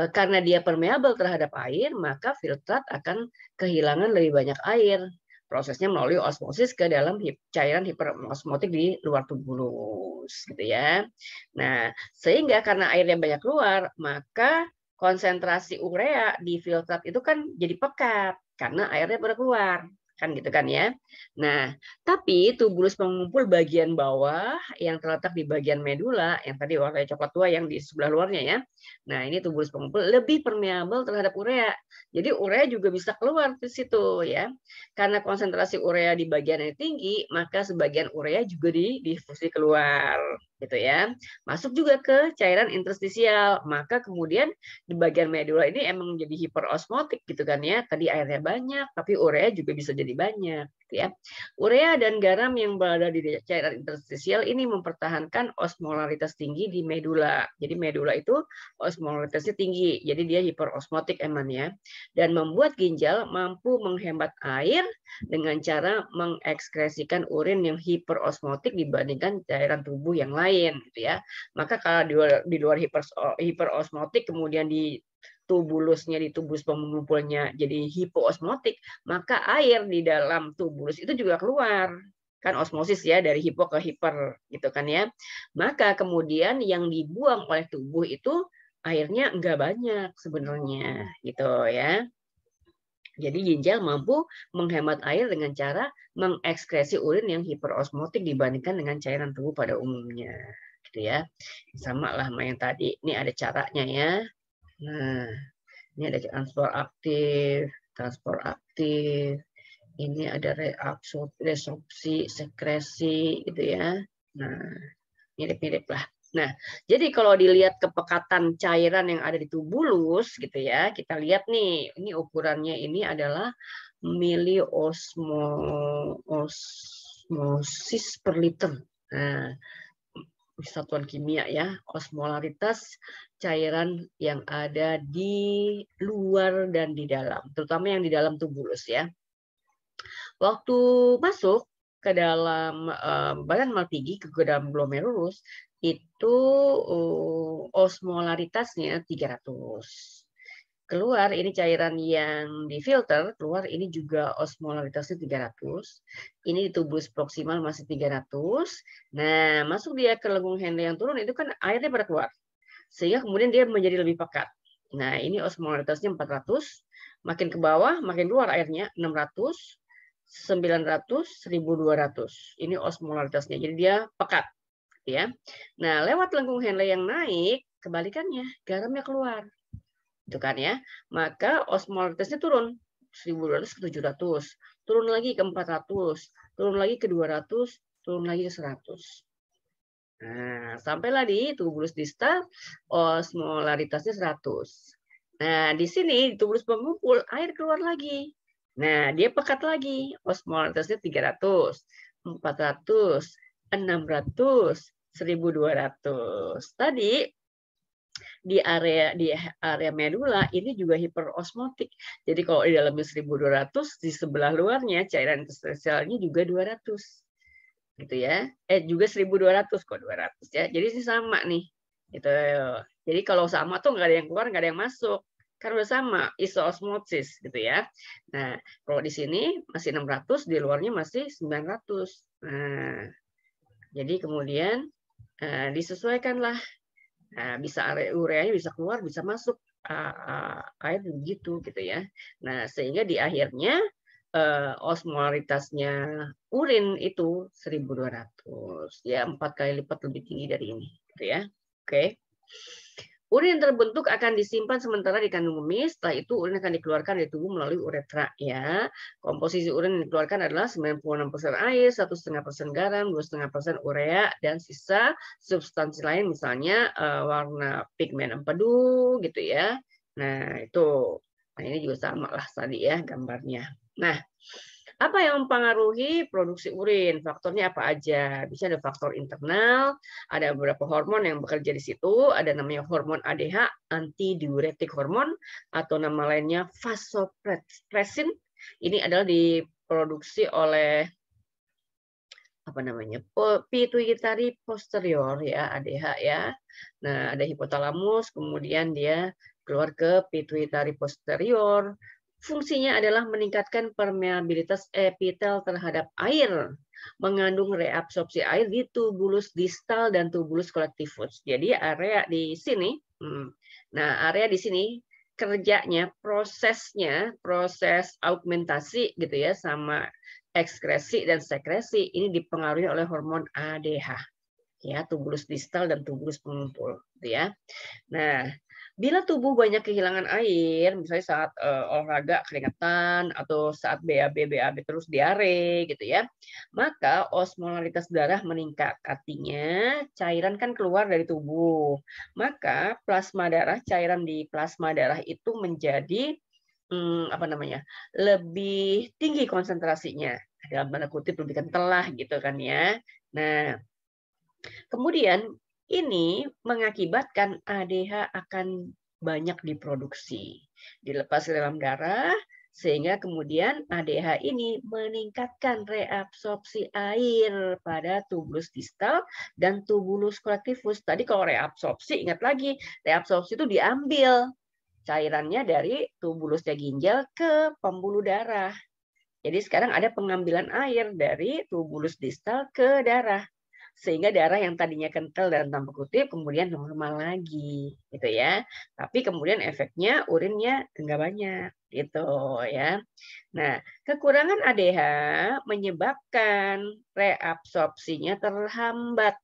karena dia permeabel terhadap air, maka filtrat akan kehilangan lebih banyak air. Prosesnya melalui osmosis ke dalam cairan hiperosmotik di luar tubulus, gitu ya. Nah, sehingga karena airnya banyak keluar, maka konsentrasi urea di filtrat itu kan jadi pekat karena airnya pada keluar. Kan gitu kan ya. Nah, tapi tubulus pengumpul bagian bawah yang terletak di bagian medula, yang tadi warna coklat tua yang di sebelah luarnya ya. Nah, ini tubulus pengumpul lebih permeabel terhadap urea. Jadi urea juga bisa keluar di situ ya. Karena konsentrasi urea di bagian yang tinggi, maka sebagian urea juga didifusi keluar, gitu ya. Masuk juga ke cairan interstisial, maka kemudian di bagian medula ini emang jadi hiperosmotik gitu kan ya. Tadi airnya banyak, tapi urea juga bisa jadi banyak, gitu ya. Urea dan garam yang berada di cairan interstisial ini mempertahankan osmolaritas tinggi di medula. Jadi medula itu osmolaritasnya tinggi, jadi dia hiperosmotik emang ya. Dan membuat ginjal mampu menghemat air dengan cara mengekskresikan urin yang hiperosmotik dibandingkan cairan tubuh yang lain, gitu ya. Maka kalau di luar hiperosmotik kemudian di tubulusnya, di tubulus pengumpulnya jadi hipoosmotik, maka air di dalam tubulus itu juga keluar. Kan osmosis ya dari hipo ke hiper gitu kan ya. Maka kemudian yang dibuang oleh tubuh itu airnya enggak banyak sebenarnya gitu ya. Jadi ginjal mampu menghemat air dengan cara mengekskresi urin yang hiperosmotik dibandingkan dengan cairan tubuh pada umumnya, gitu ya. Sama lah sama yang tadi. Ini ada caranya ya. Nah, ini ada transport aktif. Ini ada resorpsi, sekresi, gitu ya. Nah, mirip-mirip lah. Nah, jadi kalau dilihat kepekatan cairan yang ada di tubulus gitu ya, kita lihat nih, ini ukurannya ini adalah miliosmosis per liter. Nah, satuan kimia ya, osmolaritas cairan yang ada di luar dan di dalam, terutama yang di dalam tubulus ya. Waktu masuk ke dalam badan Malpighi, ke dalam glomerulus, itu osmolaritasnya 300. Keluar ini cairan yang difilter, keluar ini juga osmolaritasnya 300. Ini di tubulus proksimal masih 300. Nah, masuk dia ke lengkung Henle yang turun, itu kan airnya pada keluar. Sehingga kemudian dia menjadi lebih pekat. Nah, ini osmolaritasnya 400. Makin ke bawah, makin keluar airnya 600. 900, 1200. Ini osmolaritasnya. Jadi dia pekat, ya. Nah, lewat lengkung Henle yang naik, kebalikannya, garamnya keluar. Itu kan ya. Maka osmolaritasnya turun 1200 ke 700, turun lagi ke 400, turun lagi ke 200, turun lagi ke 100. Nah, sampailah di tubulus distal osmolaritasnya 100. Nah, di sini di tubulus pengumpul air keluar lagi. Nah, dia pekat lagi. Osmolaritasnya 300, 400, 600, 1200. Tadi di area medula ini juga hiperosmotik. Jadi kalau di dalamnya 1200, di sebelah luarnya cairan interstisialnya juga 200. Gitu ya. Juga 1200 kok 200 ya. Jadi sih sama nih. Gitu. Jadi kalau sama tuh nggak ada yang keluar, nggak ada yang masuk. Kan udah sama, isoosmosis gitu ya. Nah, kalau di sini masih 600, di luarnya masih 900. Nah, jadi kemudian disesuaikanlah. Nah, bisa ureanya bisa keluar, bisa masuk air begitu gitu ya. Nah, sehingga di akhirnya osmolaritasnya urin itu 1200 ya, 4 kali lipat lebih tinggi dari ini gitu ya. Oke. Urin yang terbentuk akan disimpan sementara di kandung kemih. Setelah itu urin akan dikeluarkan dari tubuh melalui uretra ya. Komposisi urin yang dikeluarkan adalah 96% air, 1,5% garam, 2,5% urea, dan sisa substansi lain misalnya warna pigmen empedu gitu ya. Nah, itu. Nah, ini juga sama lah tadi ya gambarnya. Nah, apa yang mempengaruhi produksi urin? Faktornya apa aja? Bisa ada faktor internal, ada beberapa hormon yang bekerja di situ, ada namanya hormon ADH, antidiuretik hormon, atau nama lainnya vasopressin. Ini adalah diproduksi oleh apa namanya? Pituitary posterior ya, ADH ya. Nah, ada hipotalamus, kemudian dia keluar ke pituitary posterior. Fungsinya adalah meningkatkan permeabilitas epitel terhadap air, mengandung reabsorpsi air di tubulus distal dan tubulus collectivus. Jadi area di sini, nah area di sini kerjanya, prosesnya, proses augmentasi gitu ya, sama ekskresi dan sekresi ini dipengaruhi oleh hormon ADH, ya tubulus distal dan tubulus pengumpul, gitu ya. Nah, bila tubuh banyak kehilangan air, misalnya saat olahraga keringetan atau saat BAB terus diare gitu ya, maka osmolaritas darah meningkat. Artinya cairan kan keluar dari tubuh. Maka plasma darah, cairan di plasma darah itu menjadi apa namanya? Lebih tinggi konsentrasinya. Dalam tanda kutip lebih kental lah gitu kan ya. Nah, kemudian ini mengakibatkan ADH akan banyak diproduksi, dilepas ke dalam darah, sehingga kemudian ADH ini meningkatkan reabsorpsi air pada tubulus distal dan tubulus collectivus. Tadi kalau reabsorpsi, ingat lagi, reabsorpsi itu diambil cairannya dari tubulusnya ginjal ke pembuluh darah. Jadi sekarang ada pengambilan air dari tubulus distal ke darah. Sehingga darah yang tadinya kental dan tanpa kutip kemudian normal lagi gitu ya. Tapi kemudian efeknya urinnya enggak banyak gitu ya. Nah, kekurangan ADH menyebabkan reabsorpsinya terhambat.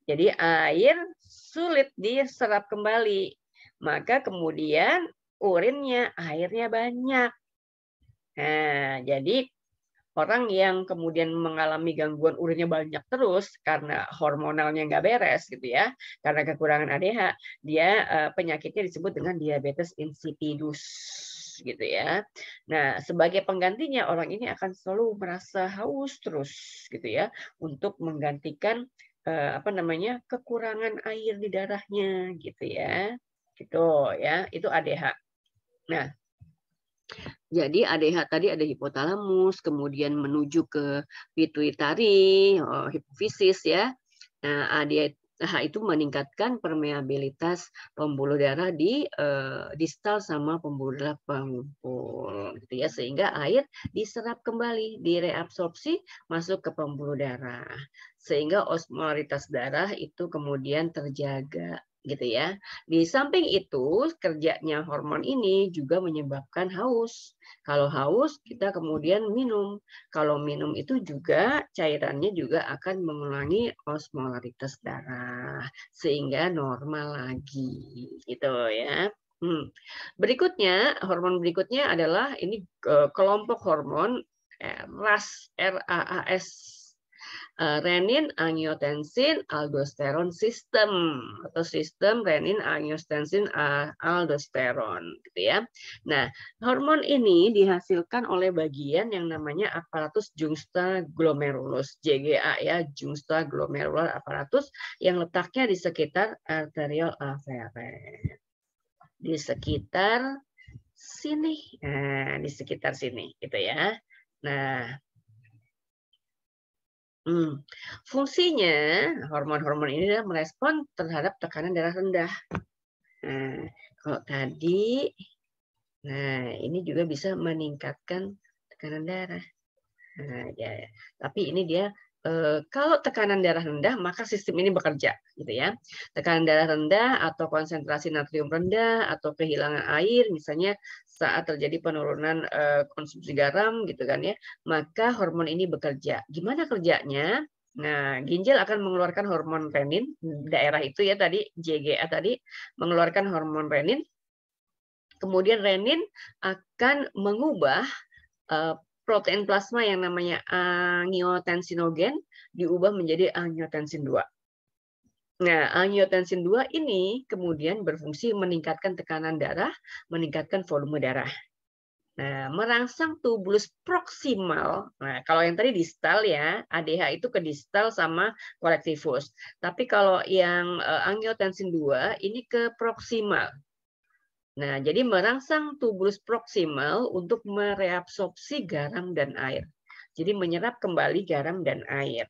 Jadi air sulit diserap kembali. Maka kemudian urinnya airnya banyak. Nah, jadi orang yang kemudian mengalami gangguan urinnya banyak terus karena hormonalnya nggak beres gitu ya, karena kekurangan ADH, dia penyakitnya disebut dengan diabetes insipidus gitu ya. Nah, sebagai penggantinya orang ini akan selalu merasa haus terus gitu ya untuk menggantikan apa namanya kekurangan air di darahnya gitu ya. Gitu ya, itu ADH. Nah, jadi ADH tadi ada hipotalamus, kemudian menuju ke pituitari, hipofisis ya. Nah, ADH itu meningkatkan permeabilitas pembuluh darah di distal sama pembuluh darah pengumpul, gitu ya, sehingga air diserap kembali, direabsorpsi masuk ke pembuluh darah, sehingga osmolaritas darah itu kemudian terjaga. Gitu ya. Di samping itu, kerjanya hormon ini juga menyebabkan haus. Kalau haus, kita kemudian minum. Kalau minum itu juga cairannya juga akan mengulangi osmolaritas darah sehingga normal lagi, gitu ya. Berikutnya, hormon berikutnya adalah ini kelompok hormon RAS, RAAS. renin, angiotensin, aldosteron system atau sistem renin, angiotensin, aldosteron, gitu ya. Nah, hormon ini dihasilkan oleh bagian yang namanya aparatus juxtaglomerulus, JGA ya, juxtaglomerular apparatus, yang letaknya di sekitar arterial afferent. Di sekitar sini. Nah, di sekitar sini gitu ya. Nah, fungsinya hormon-hormon ini adalah merespon terhadap tekanan darah rendah. Nah, kalau tadi, nah ini juga bisa meningkatkan tekanan darah. Nah, ya. Tapi ini dia kalau tekanan darah rendah maka sistem ini bekerja, gitu ya. Tekanan darah rendah atau konsentrasi natrium rendah atau kehilangan air, misalnya saat terjadi penurunan konsumsi garam, gitu kan ya, maka hormon ini bekerja. Gimana kerjanya? Nah, ginjal akan mengeluarkan hormon renin, daerah itu ya tadi JGA tadi mengeluarkan hormon renin. Kemudian renin akan mengubah protein plasma yang namanya angiotensinogen diubah menjadi angiotensin 2. Nah, angiotensin 2 ini kemudian berfungsi meningkatkan tekanan darah, meningkatkan volume darah. Nah, merangsang tubulus proksimal. Nah, kalau yang tadi distal ya, ADH itu ke distal sama kolektivus. Tapi kalau yang angiotensin 2 ini ke proksimal. Nah, jadi merangsang tubulus proksimal untuk mereabsorpsi garam dan air. Jadi menyerap kembali garam dan air.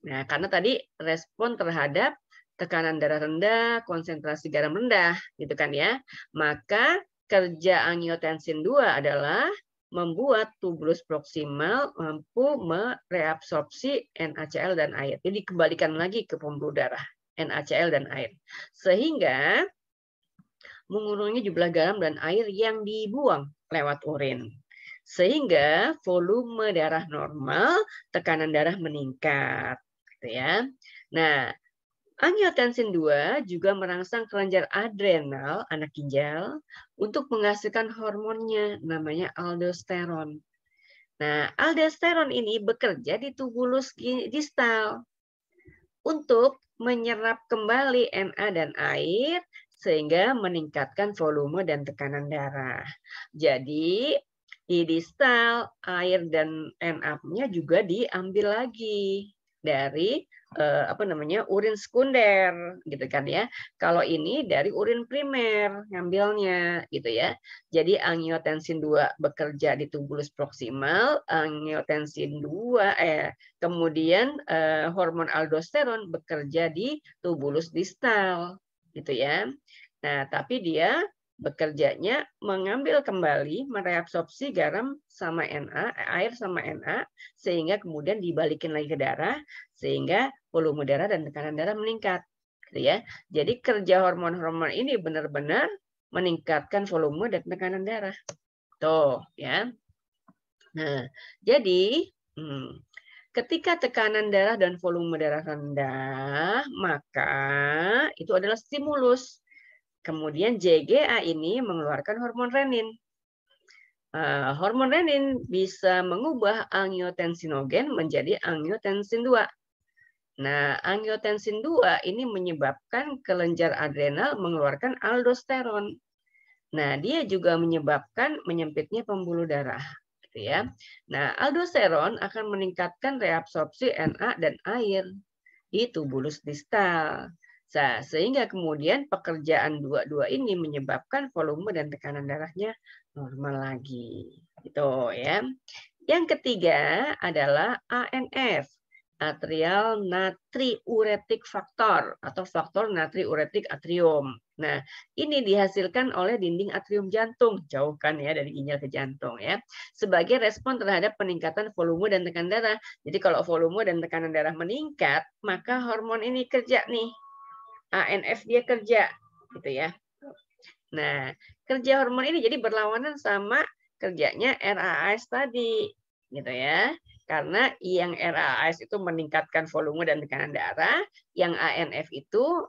Nah, karena tadi respon terhadap tekanan darah rendah, konsentrasi garam rendah, gitu kan ya. Maka kerja angiotensin 2 adalah membuat tubulus proksimal mampu mereabsorpsi NaCl dan air. Jadi kembalikan lagi ke pembuluh darah, NaCl dan air. Sehingga mengurangi jumlah garam dan air yang dibuang lewat urin. Sehingga volume darah normal, tekanan darah meningkat. Gitu ya. Nah, angiotensin 2 juga merangsang kelenjar adrenal, anak ginjal, untuk menghasilkan hormonnya, namanya aldosteron. Nah, aldosteron ini bekerja di tubulus distal untuk menyerap kembali Na dan air sehingga meningkatkan volume dan tekanan darah. Jadi di distal air dan Na-nya juga diambil lagi dari urin sekunder gitu kan ya. Kalau ini dari urin primer ngambilnya gitu ya. Jadi angiotensin 2 bekerja di tubulus proksimal, angiotensin 2 kemudian hormon aldosteron bekerja di tubulus distal gitu ya. Nah, tapi dia bekerjanya mengambil kembali, mereabsorpsi garam sama Na, air sama Na, sehingga kemudian dibalikin lagi ke darah, sehingga volume darah dan tekanan darah meningkat. Gitu ya. Jadi kerja hormon-hormon ini benar-benar meningkatkan volume dan tekanan darah. Tuh, ya. Nah, jadi ketika tekanan darah dan volume darah rendah, maka itu adalah stimulus. Kemudian JGA ini mengeluarkan hormon renin. Hormon renin bisa mengubah angiotensinogen menjadi angiotensin 2. Nah, angiotensin 2 ini menyebabkan kelenjar adrenal mengeluarkan aldosteron. Nah, dia juga menyebabkan menyempitnya pembuluh darah. Gitu ya. Nah, aldosteron akan meningkatkan reabsorpsi Na dan air di tubulus distal. Nah, sehingga kemudian pekerjaan dua-dua ini menyebabkan volume dan tekanan darahnya normal lagi. Gitu ya. Yang ketiga adalah ANF, atrial natriuretic factor atau faktor natriuretic atrium. Nah, ini dihasilkan oleh dinding atrium jantung, jauhkan ya dari ginjal ke jantung ya. Sebagai respon terhadap peningkatan volume dan tekanan darah. Jadi kalau volume dan tekanan darah meningkat, maka hormon ini kerja nih. ANF dia kerja gitu ya. Nah, kerja hormon ini jadi berlawanan sama kerjanya RAAS tadi gitu ya. Karena yang RAAS itu meningkatkan volume dan tekanan darah, yang ANF itu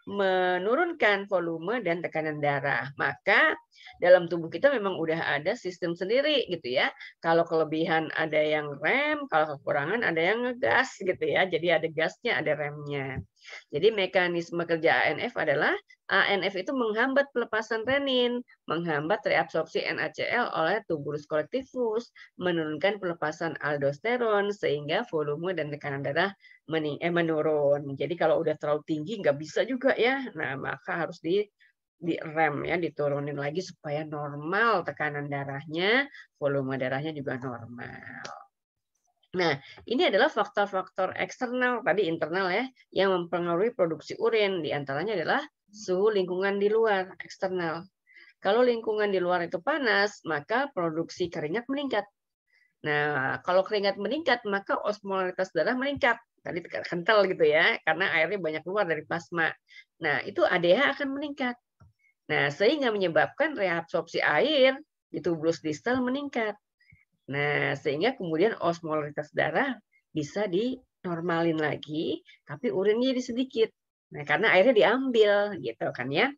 menurunkan volume dan tekanan darah. Maka dalam tubuh kita memang udah ada sistem sendiri gitu ya. Kalau kelebihan ada yang rem, kalau kekurangan ada yang ngegas gitu ya. Jadi ada gasnya, ada remnya. Jadi mekanisme kerja ANF adalah ANF itu menghambat pelepasan renin, menghambat reabsorpsi NaCl oleh tuberus collectivus, menurunkan pelepasan aldosteron sehingga volume dan tekanan darah menurun. Jadi kalau udah terlalu tinggi nggak bisa juga ya. Nah, maka harus di rem ya, diturunin lagi supaya normal tekanan darahnya, volume darahnya juga normal. Nah, ini adalah faktor-faktor eksternal, tadi internal ya, yang mempengaruhi produksi urin. Di antaranya adalah suhu lingkungan di luar, eksternal. Kalau lingkungan di luar itu panas, maka produksi keringat meningkat. Nah, kalau keringat meningkat, maka osmolaritas darah meningkat. Tadi kental gitu ya, karena airnya banyak keluar dari plasma. Nah, itu ADH akan meningkat. Nah, sehingga menyebabkan reabsorpsi air di tubulus distal meningkat. Nah, sehingga kemudian osmolaritas darah bisa dinormalin lagi, tapi urinnya jadi sedikit. Nah, karena airnya diambil gitu kan ya.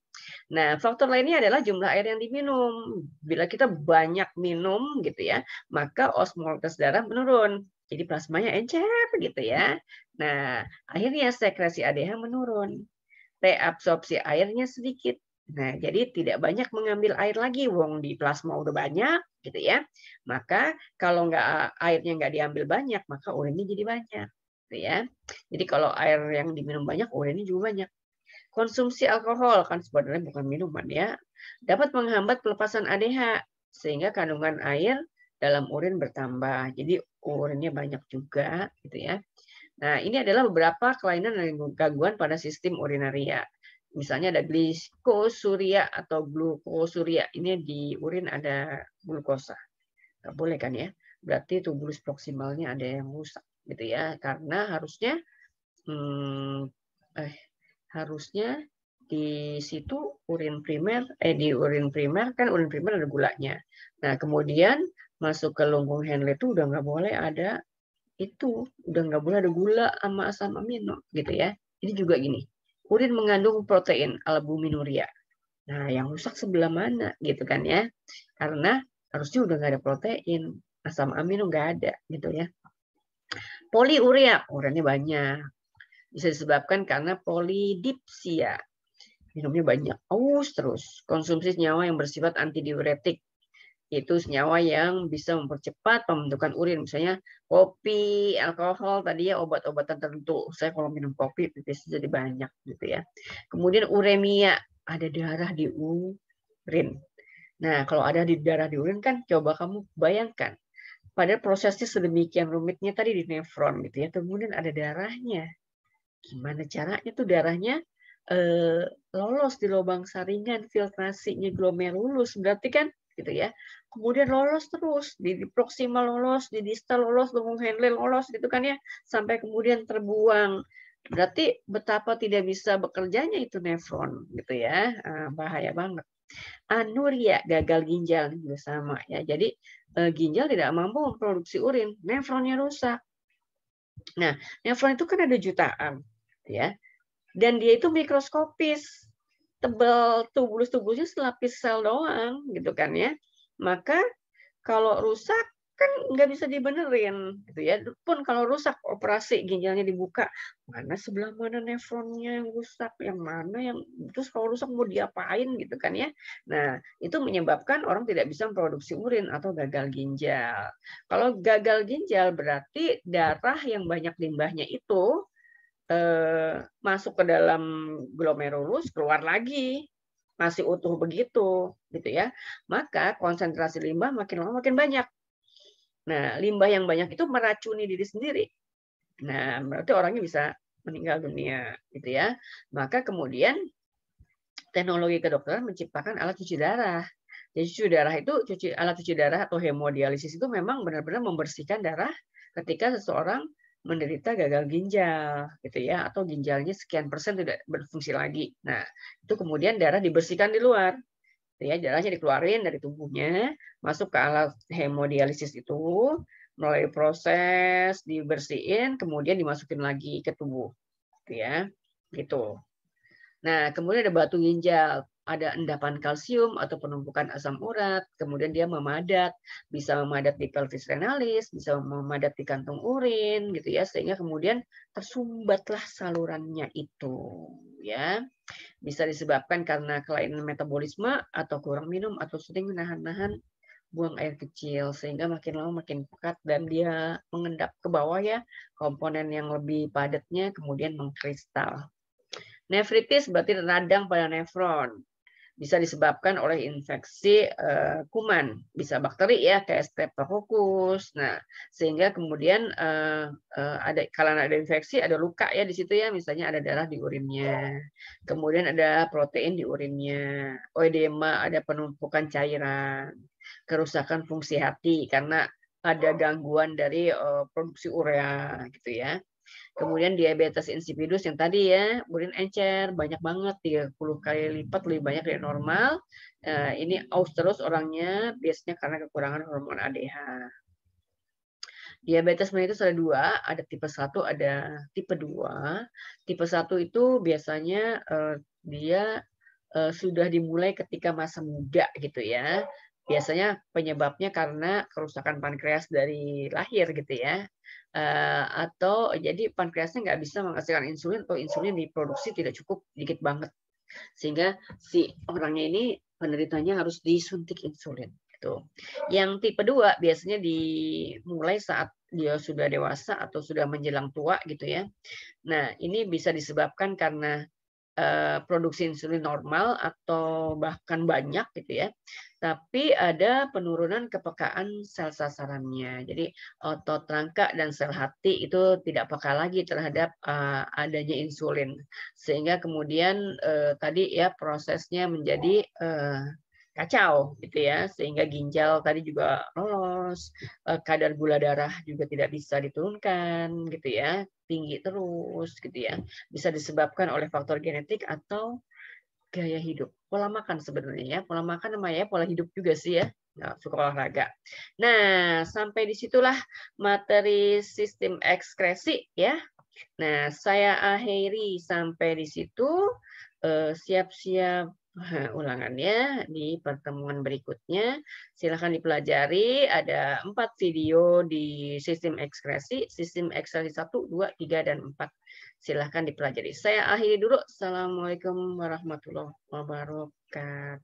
Nah, faktor lainnya adalah jumlah air yang diminum. Bila kita banyak minum gitu ya, maka osmolaritas darah menurun. Jadi plasmanya encer gitu ya. Nah, akhirnya sekresi ADH menurun. Reabsorpsi airnya sedikit. Nah, jadi tidak banyak mengambil air lagi, wong di plasma udah banyak, gitu ya. Maka kalau airnya nggak diambil banyak, maka urinnya jadi banyak, gitu ya. Jadi kalau air yang diminum banyak, urinnya juga banyak. Konsumsi alkohol kan sebenarnya bukan minuman ya, dapat menghambat pelepasan ADH sehingga kandungan air dalam urin bertambah. Jadi urinnya banyak juga, gitu ya. Nah, ini adalah beberapa kelainan dan gangguan pada sistem urinaria. Misalnya ada glikosuria atau glukosuria. Ini di urin ada glukosa. Nggak boleh kan ya? Berarti tubulus proksimalnya ada yang rusak gitu ya. Karena harusnya di situ di urin primer kan urin primer ada gulanya. Nah, kemudian masuk ke lumbung Henle itu udah nggak boleh ada udah nggak boleh ada gula sama asam amino gitu ya. Ini juga gini, urin mengandung protein albuminuria. Nah, yang rusak sebelah mana gitu kan ya? Karena harusnya udah nggak ada protein, asam amino nggak ada gitu ya. Poliuria, urinnya banyak. Bisa disebabkan karena polidipsia. Minumnya banyak, aus terus. Konsumsi senyawa yang bersifat antidiuretik, itu senyawa yang bisa mempercepat pembentukan urin, misalnya kopi, alkohol, tadi ya obat-obatan tertentu. Saya kalau minum kopi pipis jadi banyak gitu ya. Kemudian uremia, ada darah di urin. Nah, kalau ada di darah di urin kan coba kamu bayangkan. Pada prosesnya sedemikian rumitnya tadi di nefron gitu ya, kemudian ada darahnya. Gimana caranya tuh darahnya lolos di lubang saringan filtrasinya glomerulus, berarti kan gitu ya. Kemudian lolos terus di proksimal lolos, di distal lolos, lubung Henle lolos gitu kan ya, sampai kemudian terbuang. Berarti betapa tidak bisa bekerjanya itu nefron gitu ya, bahaya banget. Anuria, gagal ginjal juga sama ya. Jadi ginjal tidak mampu memproduksi urin, nefronnya rusak. Nah, nefron itu kan ada jutaan ya. Dan dia itu mikroskopis, tebal tubulus-tubulusnya selapis sel doang gitu kan ya. Maka kalau rusak kan nggak bisa dibenerin gitu ya. Pun kalau rusak operasi ginjalnya dibuka, mana sebelah mana nefronnya yang rusak, yang mana yang terus kalau rusak mau diapain gitu kan ya. Nah, itu menyebabkan orang tidak bisa memproduksi urin atau gagal ginjal. Kalau gagal ginjal berarti darah yang banyak limbahnya itu masuk ke dalam glomerulus, keluar lagi, masih utuh begitu, gitu ya. Maka konsentrasi limbah makin lama makin banyak. Nah, limbah yang banyak itu meracuni diri sendiri. Nah, berarti orangnya bisa meninggal dunia, gitu ya. Maka kemudian teknologi kedokteran menciptakan alat cuci darah. Jadi alat cuci darah atau hemodialisis itu memang benar-benar membersihkan darah ketika seseorang menderita gagal ginjal gitu ya, atau ginjalnya sekian persen tidak berfungsi lagi. Nah, itu kemudian darah dibersihkan di luar. Ya, darahnya dikeluarin dari tubuhnya, masuk ke alat hemodialisis itu, melalui proses dibersihin, kemudian dimasukin lagi ke tubuh. Gitu ya. Gitu. Nah, kemudian ada batu ginjal. ada endapan kalsium atau penumpukan asam urat, kemudian dia memadat, bisa memadat di pelvis renalis, bisa memadat di kantung urin, gitu ya, sehingga kemudian tersumbatlah salurannya itu, ya. Bisa disebabkan karena kelainan metabolisme atau kurang minum atau sering menahan-nahan buang air kecil, sehingga makin lama makin pekat dan dia mengendap ke bawah ya, komponen yang lebih padatnya kemudian mengkristal. Nefritis berarti radang pada nefron. Bisa disebabkan oleh infeksi kuman, bisa bakteri ya kayak Streptococcus. Nah, sehingga kemudian ada kalau ada infeksi ada luka ya di situ ya, misalnya ada darah di urinnya. Kemudian ada protein di urinnya. Oedema, ada penumpukan cairan. Kerusakan fungsi hati karena ada gangguan dari produksi urea gitu ya. Kemudian diabetes insipidus yang tadi ya, urin encer banyak banget 30 kali lipat lebih banyak dari normal. Ini aus terus orangnya biasanya karena kekurangan hormon ADH. Diabetes mellitus ada dua, ada tipe 1, ada tipe 2. Tipe 1 itu biasanya dia sudah dimulai ketika masa muda gitu ya. Biasanya penyebabnya karena kerusakan pankreas dari lahir gitu ya. Atau jadi pankreasnya nggak bisa menghasilkan insulin atau insulin diproduksi tidak cukup, dikit banget. Sehingga si orangnya ini penderitanya harus disuntik insulin. Gitu. Yang tipe 2 biasanya dimulai saat dia sudah dewasa atau sudah menjelang tua gitu ya. Nah, ini bisa disebabkan karena produksi insulin normal atau bahkan banyak gitu ya. Tapi ada penurunan kepekaan sel sasarannya. Jadi otot rangka dan sel hati itu tidak peka lagi terhadap adanya insulin. Sehingga kemudian tadi ya prosesnya menjadi kacau gitu ya, sehingga ginjal tadi juga lolos, kadar gula darah juga tidak bisa diturunkan gitu ya, tinggi terus gitu ya. Bisa disebabkan oleh faktor genetik atau gaya hidup, pola makan sebenarnya ya, pola makan sama ya pola hidup juga sih ya. Nah, suka olahraga. Nah, sampai disitulah materi sistem ekskresi ya. Nah, saya akhiri sampai di situ. Siap-siap ulangannya di pertemuan berikutnya. Silahkan dipelajari. Ada 4 video di sistem ekskresi 1, 2, 3, dan 4. Silahkan dipelajari. Saya akhiri dulu. Assalamualaikum warahmatullahi wabarakatuh.